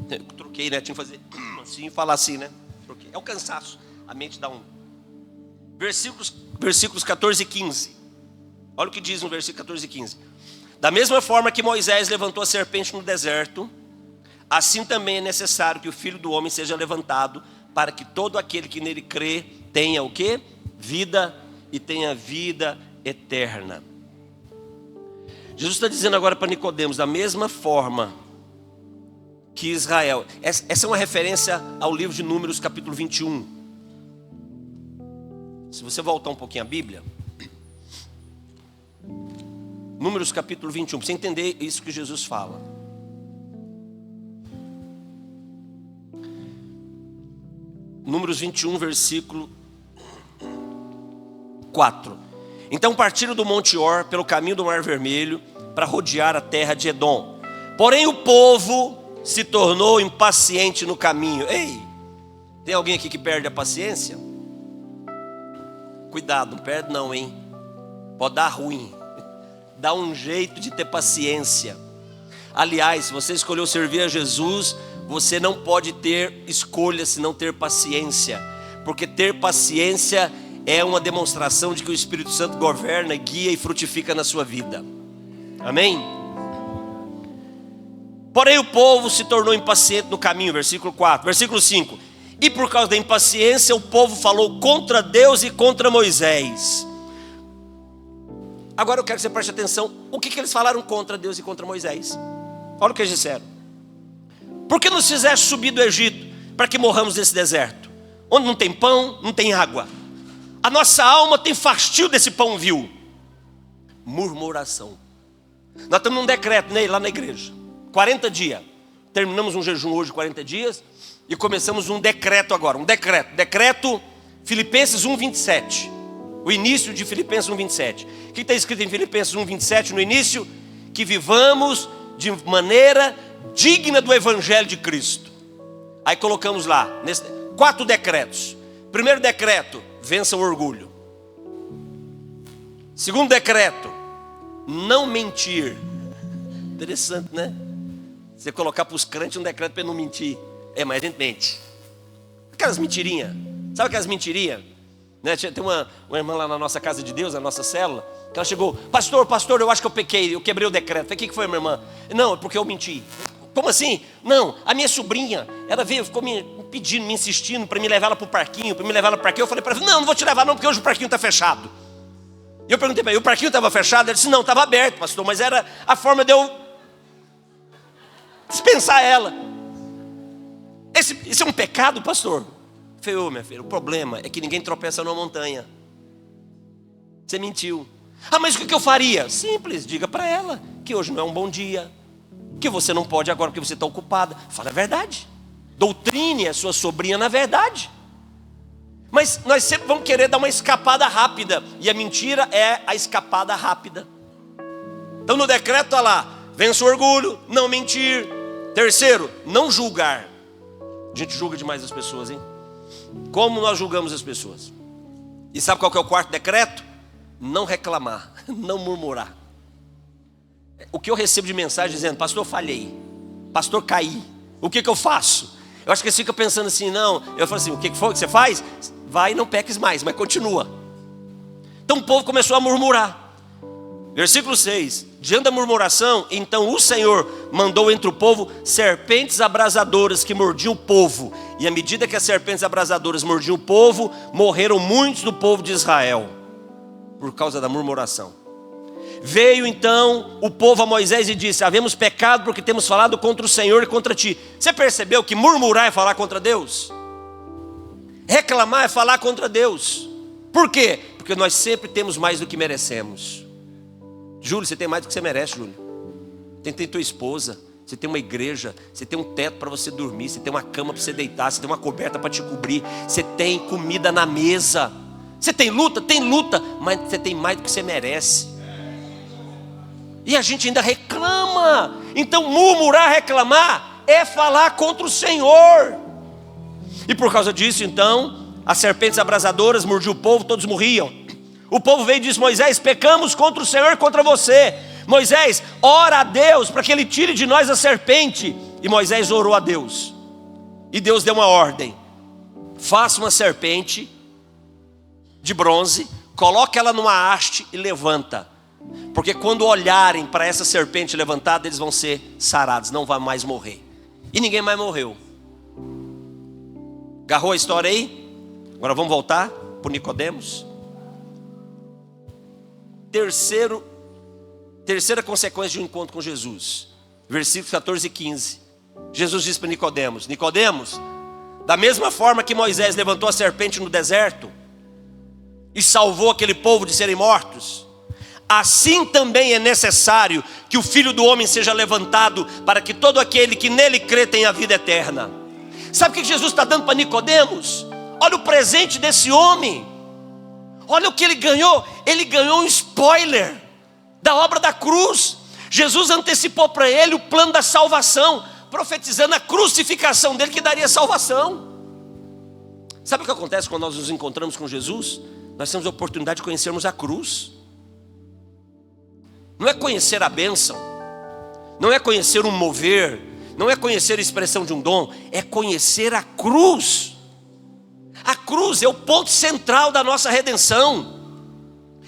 Eu troquei, né? Tinha que fazer assim e falar assim, né? Troquei. É o cansaço. A mente dá um. Versículos 14 e 15. Olha o que diz no versículo 14 e 15. Da mesma forma que Moisés levantou a serpente no deserto, assim também é necessário que o Filho do Homem seja levantado, para que todo aquele que nele crê tenha o quê? Vida, e tenha vida eterna. Jesus está dizendo agora para Nicodemos, da mesma forma que Israel. Essa é uma referência ao livro de Números, capítulo 21. Se você voltar um pouquinho à Bíblia, Números capítulo 21, para você entender isso que Jesus fala. Números 21, versículo 4. Então partiram do Monte Or pelo caminho do Mar Vermelho para rodear a terra de Edom. Porém o povo se tornou impaciente no caminho. Ei, tem alguém aqui que perde a paciência? Cuidado, não perde não, hein? Pode dar ruim. Dá um jeito de ter paciência. Aliás, se você escolheu servir a Jesus, você não pode ter escolha se não ter paciência. Porque ter paciência é uma demonstração de que o Espírito Santo governa, guia e frutifica na sua vida. Amém? Porém o povo se tornou impaciente no caminho, versículo 4. Versículo 5. E por causa da impaciência o povo falou contra Deus e contra Moisés. Agora eu quero que você preste atenção. O que eles falaram contra Deus e contra Moisés? Olha o que eles disseram. Por que nos fizeste subir do Egito para que morramos nesse deserto, onde não tem pão, não tem água? A nossa alma tem fastio desse pão vil. Murmuração. Nós estamos num decreto, né, lá na igreja. 40 dias. Terminamos um jejum hoje, 40 dias. E começamos um decreto agora. Um decreto. Decreto Filipenses 1:27. O início de Filipenses 1:27. O que está escrito em Filipenses 1:27 no início? Que vivamos de maneira digna do Evangelho de Cristo. Aí colocamos lá 4 decretos. Primeiro decreto: vença o orgulho. Segundo decreto: não mentir. Interessante, né? Você colocar para os crentes um decreto para não mentir. Mas a gente mente. Aquelas mentirinhas. Sabe aquelas mentirinhas? Né? Tem uma irmã lá na nossa casa de Deus, na nossa célula, que ela chegou: pastor, eu acho que eu pequei, eu quebrei o decreto. Falei: o que foi, minha irmã? Não, é porque eu menti. Como assim? Não, a minha sobrinha, ela veio, ficou me pedindo, me insistindo para me levar ela para o parquinho, para me levar ela para o parquinho. Eu falei para ela: não vou te levar não, porque hoje o parquinho está fechado. E eu perguntei para ele: o parquinho estava fechado? Ela disse: não, estava aberto, pastor, mas era a forma de eu dispensar ela. Isso é um pecado, pastor? Eu falei: minha filha, o problema é que ninguém tropeça numa montanha. Você mentiu. Mas o que eu faria? Simples, diga para ela que hoje não é um bom dia, que você não pode agora porque você está ocupada. Fala a verdade. Doutrine a sua sobrinha na verdade. Mas nós sempre vamos querer dar uma escapada rápida, e a mentira é a escapada rápida. Então no decreto está lá: vença o orgulho, não mentir. Terceiro, não julgar. A gente julga demais as pessoas, hein? Como nós julgamos as pessoas? E sabe qual que é o quarto decreto? Não reclamar, não murmurar. O que eu recebo de mensagem dizendo: pastor, falhei, pastor, caí, o que eu faço? Eu acho que eles ficam pensando assim: não. Eu falo assim: o que foi que você faz? Vai e não peques mais, mas continua. Então o povo começou a murmurar. Versículo 6. Diante da murmuração, então o Senhor mandou entre o povo serpentes abrasadoras que mordiam o povo. E à medida que as serpentes abrasadoras mordiam o povo, morreram muitos do povo de Israel, por causa da murmuração. Veio então o povo a Moisés e disse: havemos pecado porque temos falado contra o Senhor e contra ti. Você percebeu que murmurar é falar contra Deus? Reclamar é falar contra Deus. Por quê? Porque nós sempre temos mais do que merecemos. Júlio, você tem mais do que você merece, Júlio. Tem tua esposa, você tem uma igreja, você tem um teto para você dormir, você tem uma cama para você deitar, você tem uma coberta para te cobrir, você tem comida na mesa. Você tem luta? Tem luta, mas você tem mais do que você merece. E a gente ainda reclama. Então murmurar, reclamar é falar contra o Senhor. E por causa disso, então, as serpentes abrasadoras mordiam o povo, todos morriam. O povo veio e disse: Moisés, pecamos contra o Senhor e contra você. Moisés, ora a Deus para que Ele tire de nós a serpente. E Moisés orou a Deus. E Deus deu uma ordem: faça uma serpente de bronze, coloque ela numa haste e levanta. Porque quando olharem para essa serpente levantada, eles vão ser sarados, não vão mais morrer. E ninguém mais morreu. Agarrou a história aí? Agora vamos voltar para o Nicodemos. Terceira consequência de um encontro com Jesus. Versículos 14 e 15. Jesus disse para Nicodemos: Nicodemos, da mesma forma que Moisés levantou a serpente no deserto e salvou aquele povo de serem mortos, assim também é necessário que o Filho do Homem seja levantado, para que todo aquele que nele crê tenha vida eterna. Sabe o que Jesus está dando para Nicodemos? Olha o presente desse homem. Olha o que ele ganhou. Ele ganhou um spoiler da obra da cruz. Jesus antecipou para ele o plano da salvação, profetizando a crucificação dele que daria salvação. Sabe o que acontece quando nós nos encontramos com Jesus? Nós temos a oportunidade de conhecermos a cruz. Não é conhecer a bênção, não é conhecer um mover, não é conhecer a expressão de um dom, é conhecer a cruz. A cruz é o ponto central da nossa redenção.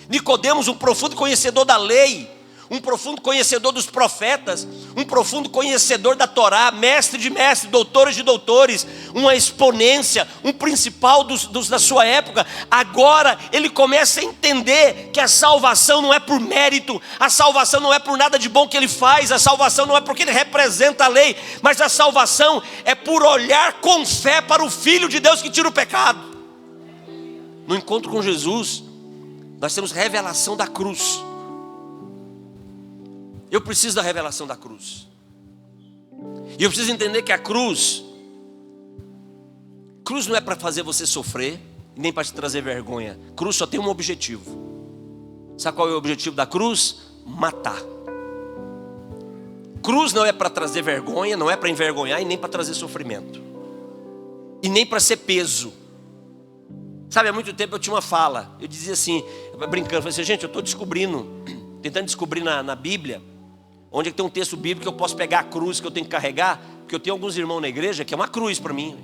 Nicodemos, um profundo conhecedor da lei, um profundo conhecedor dos profetas, um profundo conhecedor da Torá, mestre de mestres, doutores de doutores, uma exponência, um principal da sua época. Agora ele começa a entender que a salvação não é por mérito, a salvação não é por nada de bom que ele faz, a salvação não é porque ele representa a lei, mas a salvação é por olhar com fé para o Filho de Deus que tira o pecado. No encontro com Jesus, nós temos revelação da cruz. Eu preciso da revelação da cruz. E eu preciso entender que a cruz não é para fazer você sofrer, nem para te trazer vergonha. Cruz só tem um objetivo. Sabe qual é o objetivo da cruz? Matar. Cruz não é para trazer vergonha, não é para envergonhar e nem para trazer sofrimento. E nem para ser peso. Sabe, há muito tempo eu tinha uma fala. Eu dizia assim, brincando, eu falei assim: gente, eu estou tentando descobrir na Bíblia onde é que tem um texto bíblico que eu posso pegar a cruz que eu tenho que carregar. Porque eu tenho alguns irmãos na igreja que é uma cruz para mim.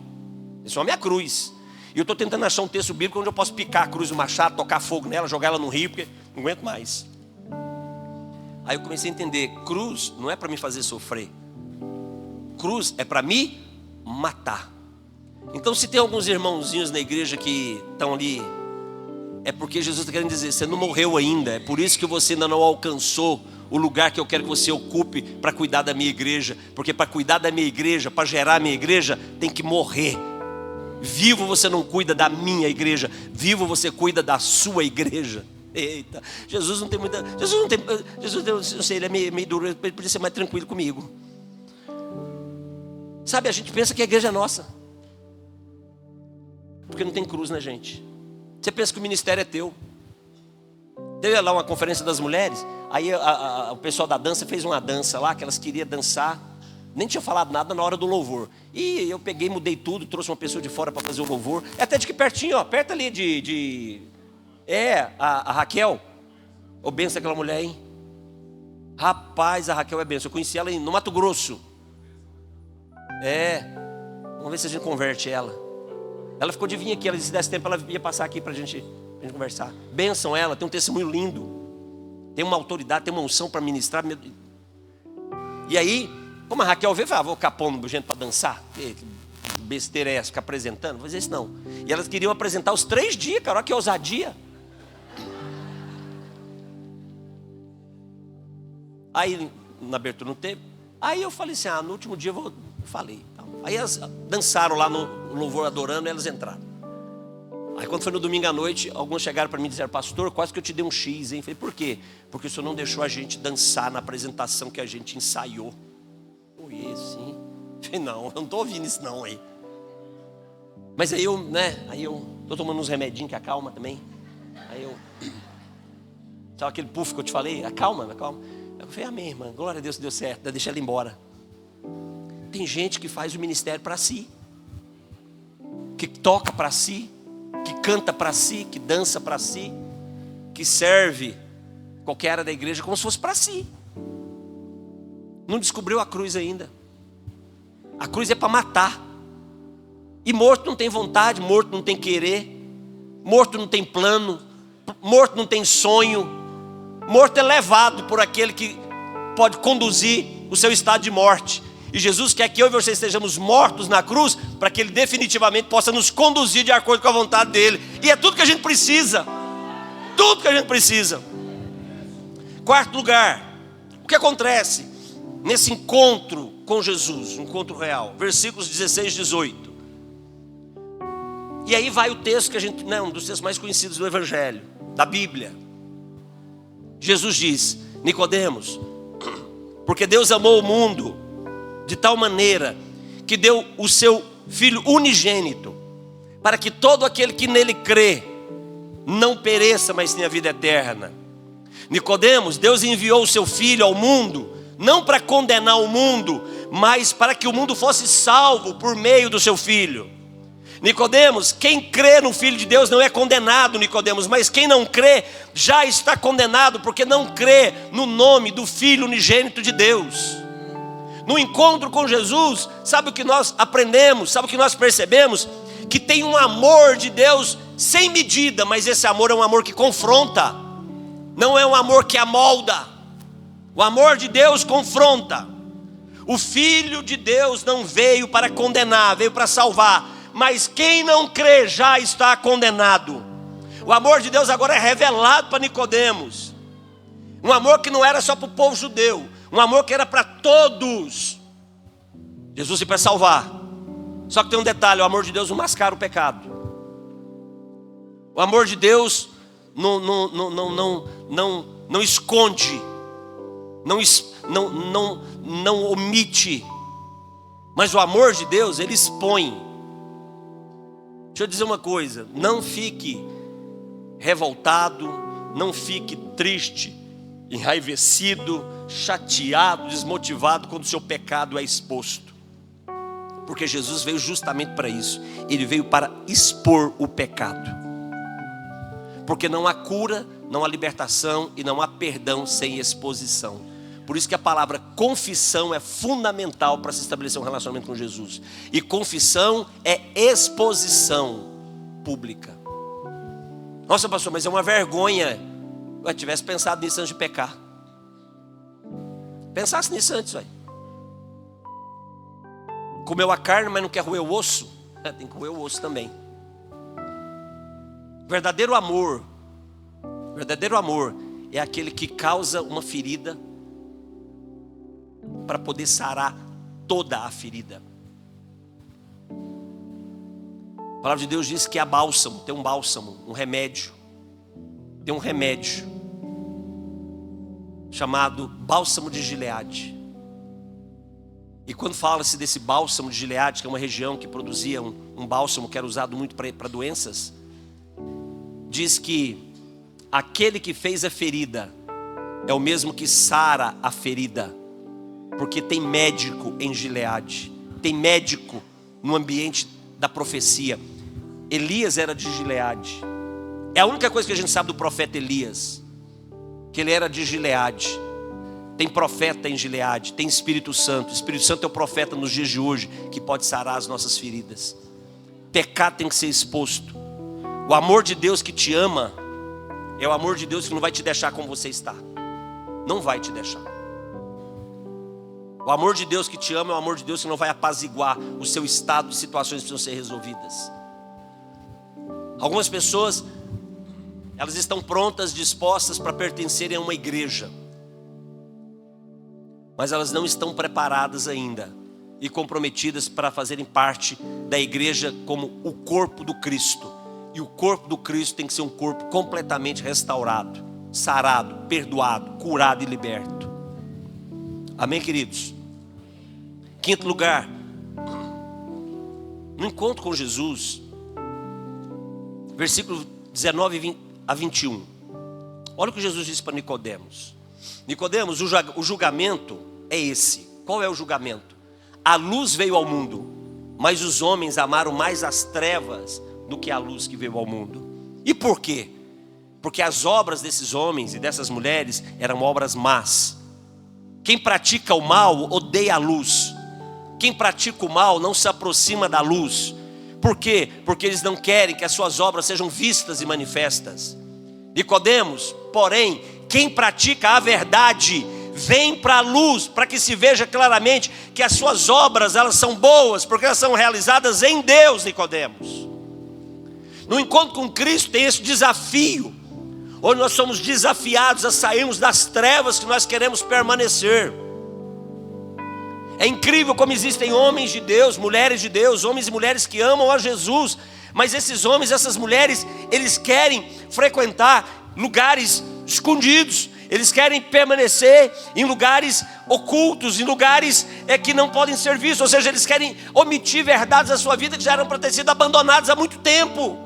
Esse homem é a cruz. E eu estou tentando achar um texto bíblico onde eu posso picar a cruz do machado, tocar fogo nela, jogar ela no rio, porque não aguento mais. Aí eu comecei a entender, cruz não é para me fazer sofrer. Cruz é para me matar. Então se tem alguns irmãozinhos na igreja que estão ali, é porque Jesus está querendo dizer: você não morreu ainda, é por isso que você ainda não alcançou o lugar que eu quero que você ocupe para cuidar da minha igreja. Porque para cuidar da minha igreja, para gerar a minha igreja, tem que morrer. Vivo você não cuida da minha igreja, vivo você cuida da sua igreja. Eita, Jesus não tem muita... Jesus, não sei, ele é meio duro, ele podia ser mais tranquilo comigo. Sabe, a gente pensa que a igreja é nossa, porque não tem cruz na gente. Você pensa que o ministério é teu. Teve lá uma conferência das mulheres, aí o pessoal da dança fez uma dança lá, que elas queriam dançar, nem tinha falado nada na hora do louvor. E eu peguei, mudei tudo, trouxe uma pessoa de fora para fazer o louvor. É até de que pertinho, ó, perto ali a Raquel. Ô, benção aquela mulher, hein? Rapaz, a Raquel é benção. Eu conheci ela no Mato Grosso. Vamos ver se a gente converte ela. Ela ficou de vir aqui, ela disse: se desse tempo ela ia passar aqui para a gente conversar. Benção ela, tem um testemunho lindo, tem uma autoridade, tem uma unção para ministrar. E aí, como a Raquel veio, falou: vou capão no gente para dançar. Que besteira é essa, ficar apresentando? Não vou fazer isso não. E elas queriam apresentar os 3 dias, cara, olha que ousadia. Aí na abertura não teve. Aí eu falei assim: no último dia eu falei. Aí elas dançaram lá no louvor adorando, e elas entraram. Aí quando foi no domingo à noite, alguns chegaram para mim e disseram: pastor, quase que eu te dei um X, hein? Eu falei: por quê? Porque o senhor não deixou a gente dançar na apresentação que a gente ensaiou. Oi, sim. Eu falei: não, eu não estou ouvindo isso não aí. Mas aí eu, aí eu estou tomando uns remedinhos que acalma também. Aí eu, sabe aquele puff que eu te falei? Acalma. Eu falei: amém, irmã, glória a Deus, deu certo, deixa ela embora. Tem gente que faz o ministério para si, que toca para si, que canta para si, que dança para si, que serve qualquer área da igreja como se fosse para si. Não descobriu a cruz ainda. A cruz é para matar. E morto não tem vontade, morto não tem querer, morto não tem plano, morto não tem sonho. Morto é levado por aquele que pode conduzir o seu estado de morte. E Jesus quer que eu e você estejamos mortos na cruz, para que Ele definitivamente possa nos conduzir de acordo com a vontade dEle. E é tudo que a gente precisa. Tudo que a gente precisa. Quarto lugar, o que acontece nesse encontro com Jesus, um encontro real? Versículos 16 e 18. E aí vai o texto que a gente, um dos textos mais conhecidos do Evangelho, da Bíblia. Jesus diz: Nicodemos, porque Deus amou o mundo de tal maneira que deu o seu Filho unigênito, para que todo aquele que nele crê não pereça, mas tenha vida eterna. Nicodemos, Deus enviou o seu Filho ao mundo, não para condenar o mundo, mas para que o mundo fosse salvo por meio do seu Filho. Nicodemos, quem crê no Filho de Deus não é condenado, Nicodemos, mas quem não crê já está condenado, porque não crê no nome do Filho unigênito de Deus. No encontro com Jesus, sabe o que nós aprendemos, sabe o que nós percebemos? Que tem um amor de Deus sem medida, mas esse amor é um amor que confronta, não é um amor que amolda. O amor de Deus confronta. O Filho de Deus não veio para condenar, veio para salvar, mas quem não crê já está condenado. O amor de Deus agora é revelado para Nicodemos, um amor que não era só para o povo judeu, um amor que era para todos. Jesus veio para salvar. Só que tem um detalhe: o amor de Deus não mascara o pecado. O amor de Deus não esconde, não omite. Mas o amor de Deus, Ele expõe. Deixa eu dizer uma coisa: não fique revoltado, não fique triste, enraivecido, chateado, desmotivado quando o seu pecado é exposto, porque Jesus veio justamente para isso. Ele veio para expor o pecado, porque não há cura, não há libertação e não há perdão sem exposição. Por isso que a palavra confissão é fundamental para se estabelecer um relacionamento com Jesus. E confissão é exposição pública. Nossa, pastor, mas é uma vergonha. Eu tivesse pensado nisso antes de pecar. Pensasse nisso antes, velho. Comeu a carne, mas não quer roer o osso? Tem que roer o osso também. Verdadeiro amor é aquele que causa uma ferida para poder sarar toda a ferida. A palavra de Deus diz que há bálsamo, tem um bálsamo, um remédio. Tem um remédio chamado bálsamo de Gileade. E quando fala-se desse bálsamo de Gileade, que é uma região que produzia um bálsamo que era usado muito para doenças, diz que aquele que fez a ferida é o mesmo que sara a ferida, porque tem médico em Gileade, tem médico no ambiente da profecia. Elias era de Gileade. É a única coisa que a gente sabe do profeta Elias, que ele era de Gileade. Tem profeta em Gileade, tem Espírito Santo. O Espírito Santo é o profeta nos dias de hoje, que pode sarar as nossas feridas. Pecado tem que ser exposto. O amor de Deus que te ama é o amor de Deus que não vai te deixar como você está. Não vai te deixar. O amor de Deus que te ama é o amor de Deus que não vai apaziguar o seu estado de situações que precisam ser resolvidas. Algumas pessoas, elas estão prontas, dispostas para pertencerem a uma igreja, mas elas não estão preparadas ainda e comprometidas para fazerem parte da igreja como o corpo do Cristo. E o corpo do Cristo tem que ser um corpo completamente restaurado, sarado, perdoado, curado e liberto. Amém, queridos? Quinto lugar, no encontro com Jesus, versículo 19 a 21. Olha o que Jesus disse para Nicodemos. Nicodemos, o julgamento é esse. Qual é o julgamento? A luz veio ao mundo, mas os homens amaram mais as trevas do que a luz que veio ao mundo. E por quê? Porque as obras desses homens e dessas mulheres eram obras más. Quem pratica o mal odeia a luz. Quem pratica o mal não se aproxima da luz. Por quê? Porque eles não querem que as suas obras sejam vistas e manifestas. Nicodemos, porém, quem pratica a verdade vem para a luz, para que se veja claramente que as suas obras, elas são boas, porque elas são realizadas em Deus, Nicodemos. No encontro com Cristo tem esse desafio, onde nós somos desafiados a sairmos das trevas que nós queremos permanecer. É incrível como existem homens de Deus, mulheres de Deus, homens e mulheres que amam a Jesus, mas esses homens, essas mulheres, eles querem frequentar lugares escondidos, eles querem permanecer em lugares ocultos, em lugares que não podem ser vistos, ou seja, eles querem omitir verdades da sua vida que já eram para ter sido abandonadas há muito tempo.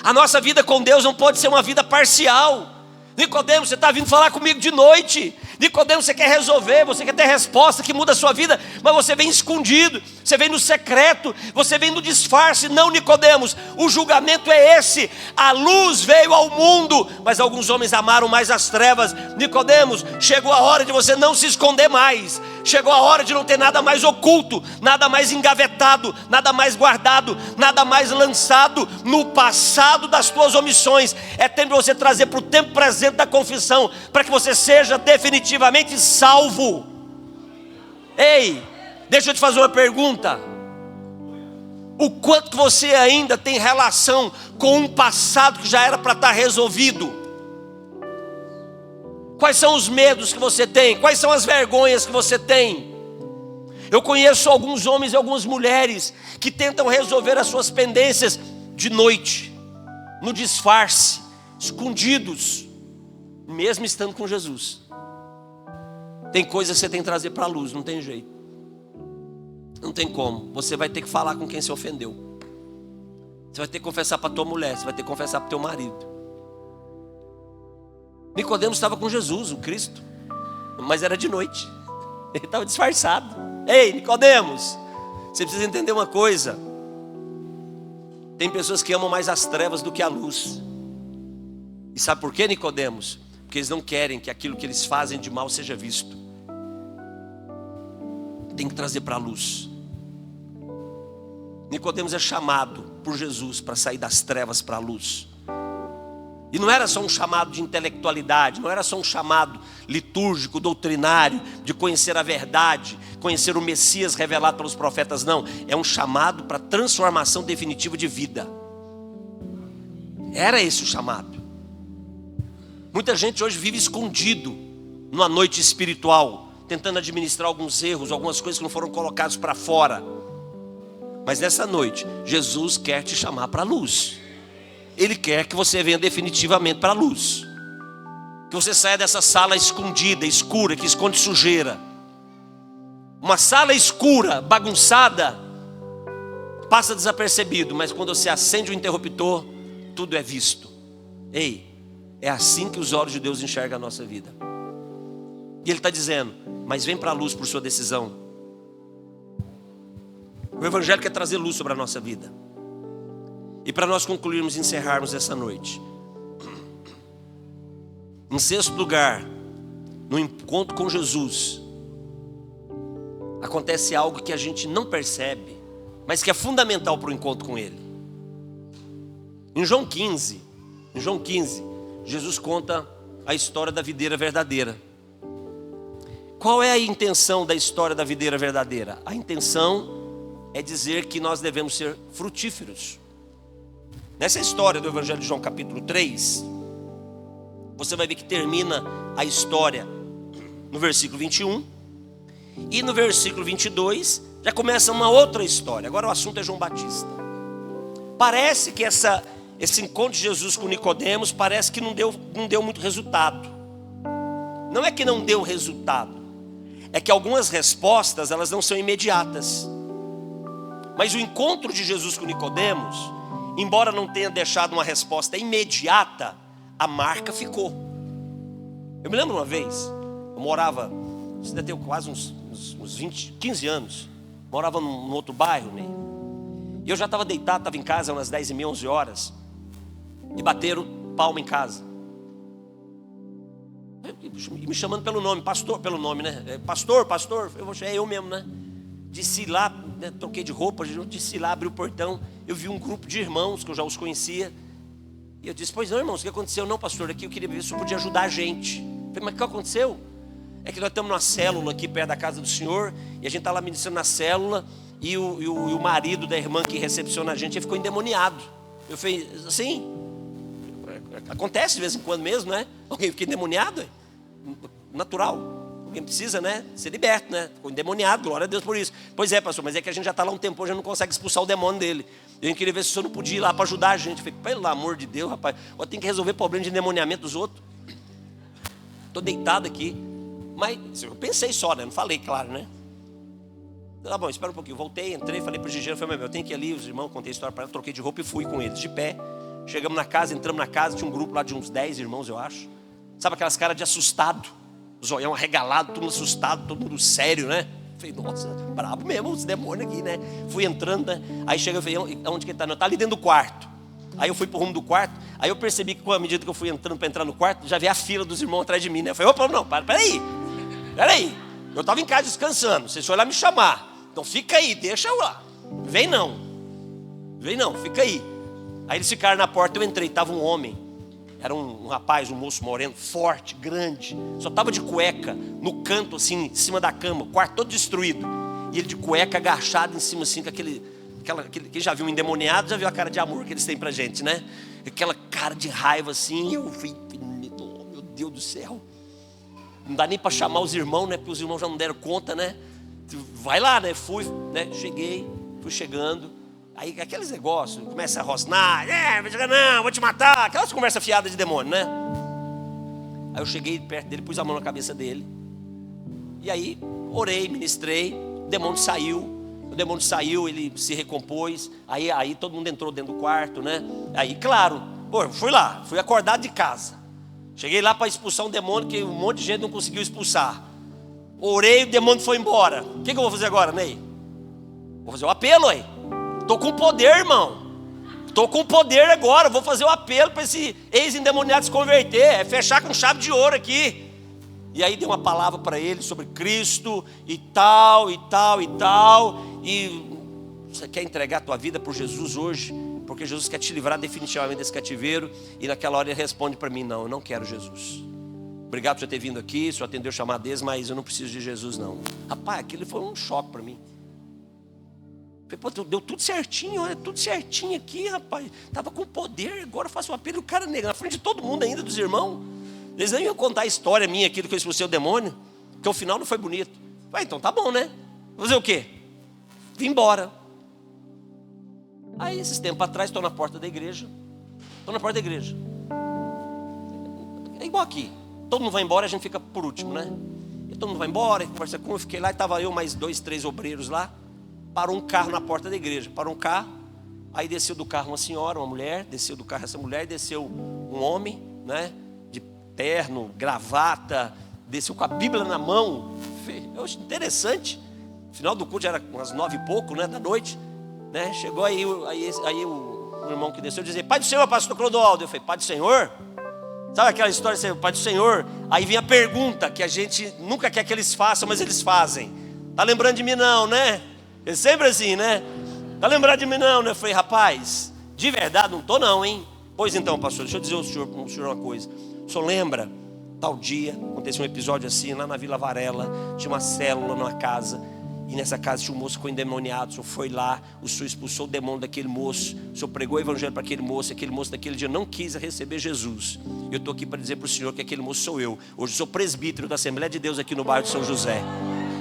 A nossa vida com Deus não pode ser uma vida parcial. Nicodemos, você está vindo falar comigo de noite. Nicodemos, você quer resolver, você quer ter resposta que muda a sua vida, mas você vem escondido, você vem no secreto, você vem no disfarce. Não, Nicodemos, o julgamento é esse. A luz veio ao mundo, mas alguns homens amaram mais as trevas. Nicodemos, chegou a hora de você não se esconder mais. Chegou a hora de não ter nada mais oculto, nada mais engavetado, nada mais guardado, nada mais lançado no passado das tuas omissões. É tempo de você trazer para o tempo presente da confissão, para que você seja definitivamente salvo. Ei, deixa eu te fazer uma pergunta. O quanto que você ainda tem relação com um passado que já era para estar resolvido? Quais são os medos que você tem? Quais são as vergonhas que você tem? Eu conheço alguns homens e algumas mulheres que tentam resolver as suas pendências de noite, no disfarce, escondidos, mesmo estando com Jesus. Tem coisas que você tem que trazer para a luz, não tem jeito. Não tem como. Você vai ter que falar com quem se ofendeu. Você vai ter que confessar para tua mulher, você vai ter que confessar para teu marido. Nicodemos estava com Jesus, o Cristo, mas era de noite. Ele estava disfarçado. Ei, Nicodemos, você precisa entender uma coisa. Tem pessoas que amam mais as trevas do que a luz. E sabe por quê, Nicodemos? Porque eles não querem que aquilo que eles fazem de mal seja visto. Tem que trazer para a luz. Nicodemos é chamado por Jesus para sair das trevas para a luz. E não era só um chamado de intelectualidade, não era só um chamado litúrgico, doutrinário, de conhecer a verdade, conhecer o Messias revelado pelos profetas, não. É um chamado para transformação definitiva de vida. Era esse o chamado. Muita gente hoje vive escondido numa noite espiritual, tentando administrar alguns erros, algumas coisas que não foram colocadas para fora. Mas nessa noite, Jesus quer te chamar para a luz. Ele quer que você venha definitivamente para a luz. Que você saia dessa sala escondida, escura, que esconde sujeira. Uma sala escura, bagunçada, passa desapercebido, mas quando você acende o interruptor, tudo é visto. Ei, é assim que os olhos de Deus enxergam a nossa vida. E Ele está dizendo, mas vem para a luz por sua decisão. O Evangelho quer trazer luz sobre a nossa vida. E para nós concluirmos e encerrarmos essa noite, em sexto lugar, no encontro com Jesus, acontece algo que a gente não percebe, mas que é fundamental para o encontro com Ele. Em João 15, Jesus conta a história da videira verdadeira. Qual é a intenção da história da videira verdadeira? A intenção é dizer que nós devemos ser frutíferos. Nessa história do Evangelho de João capítulo 3, você vai ver que termina a história no versículo 21. E no versículo 22 já começa uma outra história. Agora o assunto é João Batista. Parece que esse encontro de Jesus com Nicodemos parece que não deu muito resultado. Não é que não deu resultado, é que algumas respostas elas não são imediatas. Mas o encontro de Jesus com Nicodemos, embora não tenha deixado uma resposta imediata, a marca ficou. Eu me lembro uma vez, eu morava, isso deve ter quase uns 15 anos, morava num outro bairro, né? E eu já estava deitado, estava em casa umas 10h30, 11 horas, e bateram palma em casa. E me chamando pelo nome, pastor, pelo nome, né? Pastor, eu mesmo, né? Desci lá, né? Troquei de roupa, desci lá, abri o portão, eu vi um grupo de irmãos que eu já os conhecia. E eu disse, pois não, irmãos, o que aconteceu? Não, pastor, aqui eu queria ver se eu podia ajudar a gente. Eu falei, mas o que aconteceu? É que nós estamos numa célula aqui perto da casa do senhor, e a gente está lá ministrando na célula, e o marido da irmã que recepciona a gente, ele ficou endemoniado. Eu falei, assim, acontece de vez em quando mesmo, né? Alguém fica endemoniado, natural. Alguém precisa, né, ser liberto, né? Ficou endemoniado, glória a Deus por isso. Pois é, pastor, mas é que a gente já está lá um tempo, já não consegue expulsar o demônio dele. Eu queria ver se o senhor não podia ir lá para ajudar a gente. Eu falei, pelo amor de Deus, rapaz, eu tenho que resolver problema de endemoniamento dos outros. Estou deitado aqui. Mas eu pensei só, né? Não falei, claro, né? Tá bom, espera um pouquinho. Voltei, entrei, falei para o Gigi, falei, eu tenho que ir ali, os irmãos, contei a história para ela, troquei de roupa e fui com eles, de pé. Chegamos na casa, entramos na casa, tinha um grupo lá de uns 10 irmãos, eu acho. Sabe aquelas caras de assustado? Zoião arregalado, todo mundo assustado, todo mundo sério, né? Falei, nossa, brabo mesmo, os demônios aqui, né? Fui entrando, né? Aí chega, eu falei, onde que ele tá? Não, tá ali dentro do quarto. Aí eu fui pro rumo do quarto, aí eu percebi que, com a medida que eu fui entrando para entrar no quarto, já vi a fila dos irmãos atrás de mim, né? Eu falei, opa, não, peraí. Eu estava em casa descansando, vocês foram lá me chamar. Então fica aí, deixa eu lá. Vem não, fica aí. Aí eles ficaram na porta, eu entrei, estava um homem. Era um rapaz, um moço moreno, forte, grande. Só estava de cueca, no canto assim, em cima da cama, o quarto todo destruído. E ele de cueca, agachado em cima assim, com quem já viu um endemoniado, já viu a cara de amor que eles têm pra gente, né? Aquela cara de raiva assim, eu vi, meu Deus do céu. Não dá nem para chamar os irmãos, né? Porque os irmãos já não deram conta, né? Vai lá, né? Fui, né? Fui chegando. Aí aqueles negócios, começa a rosnar, vai jogar não, vou te matar. Aquelas conversas fiadas de demônio, né? Aí eu cheguei perto dele, pus a mão na cabeça dele. E aí, orei, ministrei, o demônio saiu, ele se recompôs. Aí todo mundo entrou dentro do quarto, né? Aí, claro, fui acordado de casa. Cheguei lá para expulsar um demônio que um monte de gente não conseguiu expulsar. Orei, o demônio foi embora. O que eu vou fazer agora, Ney? Vou fazer o apelo aí. Estou com poder, irmão. Estou com poder agora. Vou fazer o apelo para esse ex-endemoniado se converter. É fechar com chave de ouro aqui. E aí dei uma palavra para ele sobre Cristo e tal. E você quer entregar a tua vida por Jesus hoje? Porque Jesus quer te livrar definitivamente desse cativeiro. E naquela hora ele responde para mim, não, eu não quero Jesus. Obrigado por você ter vindo aqui, o senhor atendeu o chamado deles, mas eu não preciso de Jesus não. Rapaz, aquilo foi um choque para mim. Falei, pô, deu tudo certinho, olha, tudo certinho aqui, rapaz. Estava com poder, agora eu faço um apelo e o cara nega, na frente de todo mundo ainda, dos irmãos. Eles nem iam contar a história minha aqui do que eu expulsei o demônio, porque o final não foi bonito. Falei, então tá bom, né? Vou fazer o quê? Vim embora. Aí, esses tempos atrás, estou na porta da igreja. É igual aqui. Todo mundo vai embora, a gente fica por último, né? E todo mundo vai embora, conversa com eu, fiquei lá, e estava eu, mais 2, 3 obreiros lá. Parou um carro na porta da igreja. Parou um carro, aí desceu do carro uma senhora, uma mulher, desceu do carro essa mulher, desceu um homem, né? De terno, gravata, desceu com a Bíblia na mão. Eu achei interessante. No final do culto já era umas 9 e pouco, né, da noite, né? Chegou aí o irmão que desceu dizia, Pai do Senhor, pastor Clodoaldo. Eu falei, Pai do Senhor? Sabe aquela história de Pai do Senhor? Aí vinha a pergunta que a gente nunca quer que eles façam, mas eles fazem. Tá lembrando de mim não, né? É sempre assim, né? Tá lembrado de mim não, né? Eu falei, rapaz, de verdade não tô não, hein? Pois então, pastor, deixa eu dizer ao senhor uma coisa. O senhor lembra, tal dia, aconteceu um episódio assim, lá na Vila Varela, tinha uma célula numa casa, e nessa casa tinha um moço que foi endemoniado. O senhor foi lá, o senhor expulsou o demônio daquele moço, o senhor pregou o evangelho para aquele moço daquele dia não quis receber Jesus. Eu estou aqui para dizer para o senhor que aquele moço sou eu. Hoje eu sou presbítero da Assembleia de Deus aqui no bairro de São José.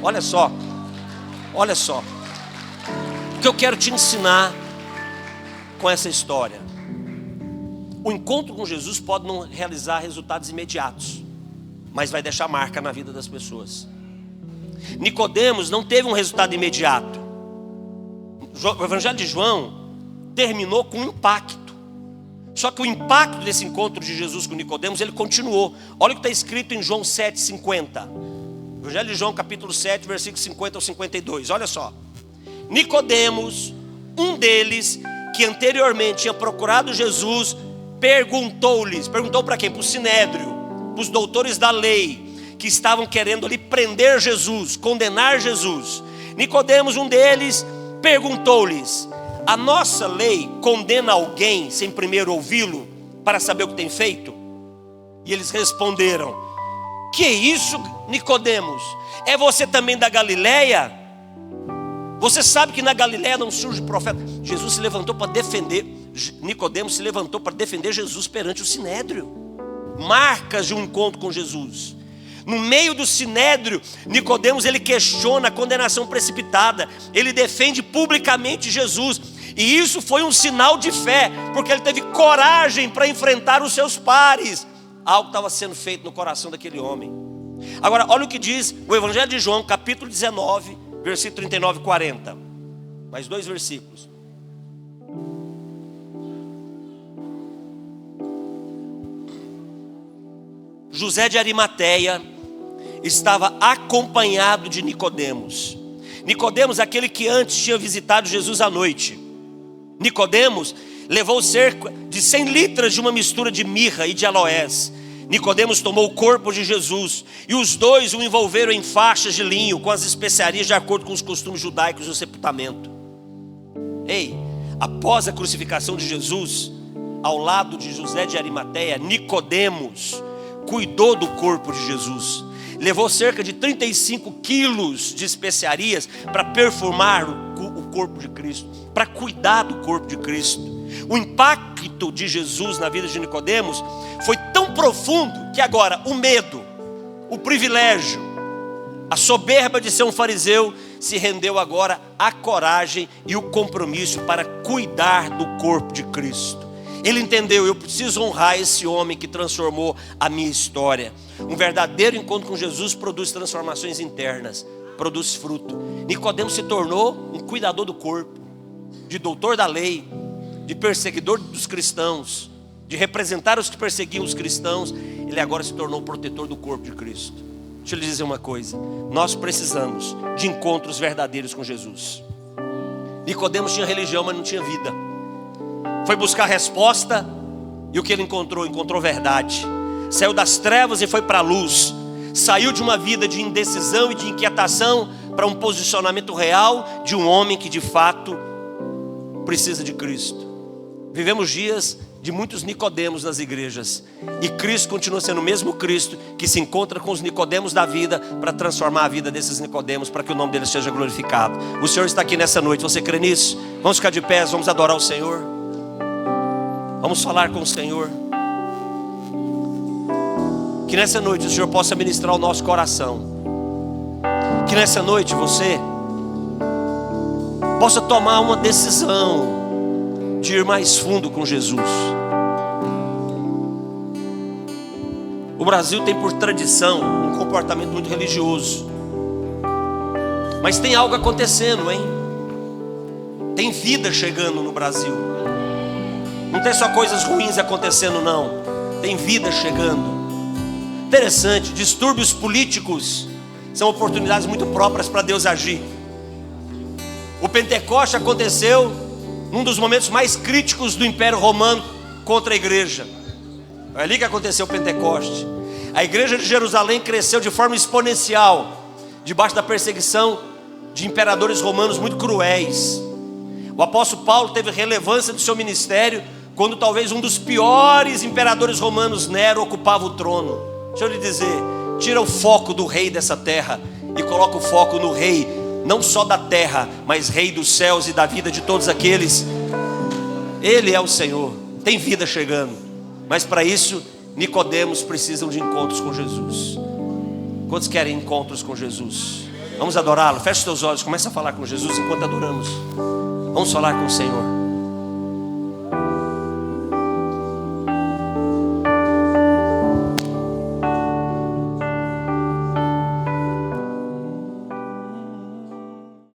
Olha só. O que eu quero te ensinar com essa história. O encontro com Jesus pode não realizar resultados imediatos, mas vai deixar marca na vida das pessoas. Nicodemos não teve um resultado imediato. O Evangelho de João terminou com um impacto. Só que o impacto desse encontro de Jesus com Nicodemos, ele continuou. Olha o que está escrito em João 7,50. Evangelho de João, capítulo 7, versículos 50 ao 52. Olha só. Nicodemos, um deles, que anteriormente tinha procurado Jesus, perguntou-lhes. Perguntou para quem? Para o Sinédrio, para os doutores da lei, que estavam querendo ali prender Jesus, condenar Jesus. Nicodemos, um deles, perguntou-lhes: a nossa lei condena alguém sem primeiro ouvi-lo para saber o que tem feito? E eles responderam: que isso, Nicodemos? É você também da Galileia? Você sabe que na Galileia não surge profeta? Jesus se levantou para defender, Nicodemos se levantou para defender Jesus perante o Sinédrio. Marcas de um encontro com Jesus. No meio do Sinédrio, Nicodemos, ele questiona a condenação precipitada. Ele defende publicamente Jesus. E isso foi um sinal de fé, porque ele teve coragem para enfrentar os seus pares. Algo estava sendo feito no coração daquele homem. Agora, olha o que diz o Evangelho de João, capítulo 19, versículo 39 e 40. Mais 2 versículos. José de Arimateia estava acompanhado de Nicodemos. Nicodemos, aquele que antes tinha visitado Jesus à noite. Nicodemos levou cerca de 100 litras de uma mistura de mirra e de aloés. Nicodemos tomou o corpo de Jesus e os dois o envolveram em faixas de linho com as especiarias de acordo com os costumes judaicos do sepultamento. Ei, após a crucificação de Jesus, ao lado de José de Arimateia, Nicodemos cuidou do corpo de Jesus. Levou cerca de 35 quilos de especiarias para perfumar o corpo de Cristo, para cuidar do corpo de Cristo. O impacto de Jesus na vida de Nicodemos foi tão profundo que agora o medo, o privilégio, a soberba de ser um fariseu se rendeu agora à coragem e o compromisso para cuidar do corpo de Cristo. Ele entendeu: eu preciso honrar esse homem que transformou a minha história. Um verdadeiro encontro com Jesus produz transformações internas, produz fruto. Nicodemos se tornou um cuidador do corpo, de doutor da lei, de perseguidor dos cristãos, de representar os que perseguiam os cristãos. Ele agora se tornou um protetor do corpo de Cristo. Deixa eu lhe dizer uma coisa: nós precisamos de encontros verdadeiros com Jesus. Nicodemos tinha religião, mas não tinha vida. Foi buscar resposta e o que ele encontrou? Encontrou verdade. Saiu das trevas e foi para a luz. Saiu de uma vida de indecisão e de inquietação para um posicionamento real de um homem que de fato precisa de Cristo. Vivemos dias de muitos Nicodemos nas igrejas, e Cristo continua sendo o mesmo Cristo que se encontra com os Nicodemos da vida para transformar a vida desses Nicodemos, para que o nome dele seja glorificado. O Senhor está aqui nessa noite, você crê nisso? Vamos ficar de pé, vamos adorar o Senhor, vamos falar com o Senhor. Que nessa noite o Senhor possa ministrar o nosso coração, que nessa noite você possa tomar uma decisão de ir mais fundo com Jesus. O Brasil tem por tradição um comportamento muito religioso, mas tem algo acontecendo, hein? Tem vida chegando no Brasil. Não tem só coisas ruins acontecendo, não. Tem vida chegando. Interessante, distúrbios políticos são oportunidades muito próprias para Deus agir. O Pentecoste aconteceu num dos momentos mais críticos do Império Romano contra a igreja. É ali que aconteceu o Pentecoste. A igreja de Jerusalém cresceu de forma exponencial, debaixo da perseguição de imperadores romanos muito cruéis. O apóstolo Paulo teve relevância do seu ministério quando talvez um dos piores imperadores romanos, Nero, ocupava o trono. Deixa eu lhe dizer, tira o foco do rei dessa terra e coloca o foco no rei, não só da terra, mas rei dos céus e da vida de todos aqueles. Ele é o Senhor. Tem vida chegando, mas para isso Nicodemos precisam de encontros com Jesus. Quantos querem encontros com Jesus? Vamos adorá-lo. Feche os teus olhos, começa a falar com Jesus enquanto adoramos. Vamos falar com o Senhor.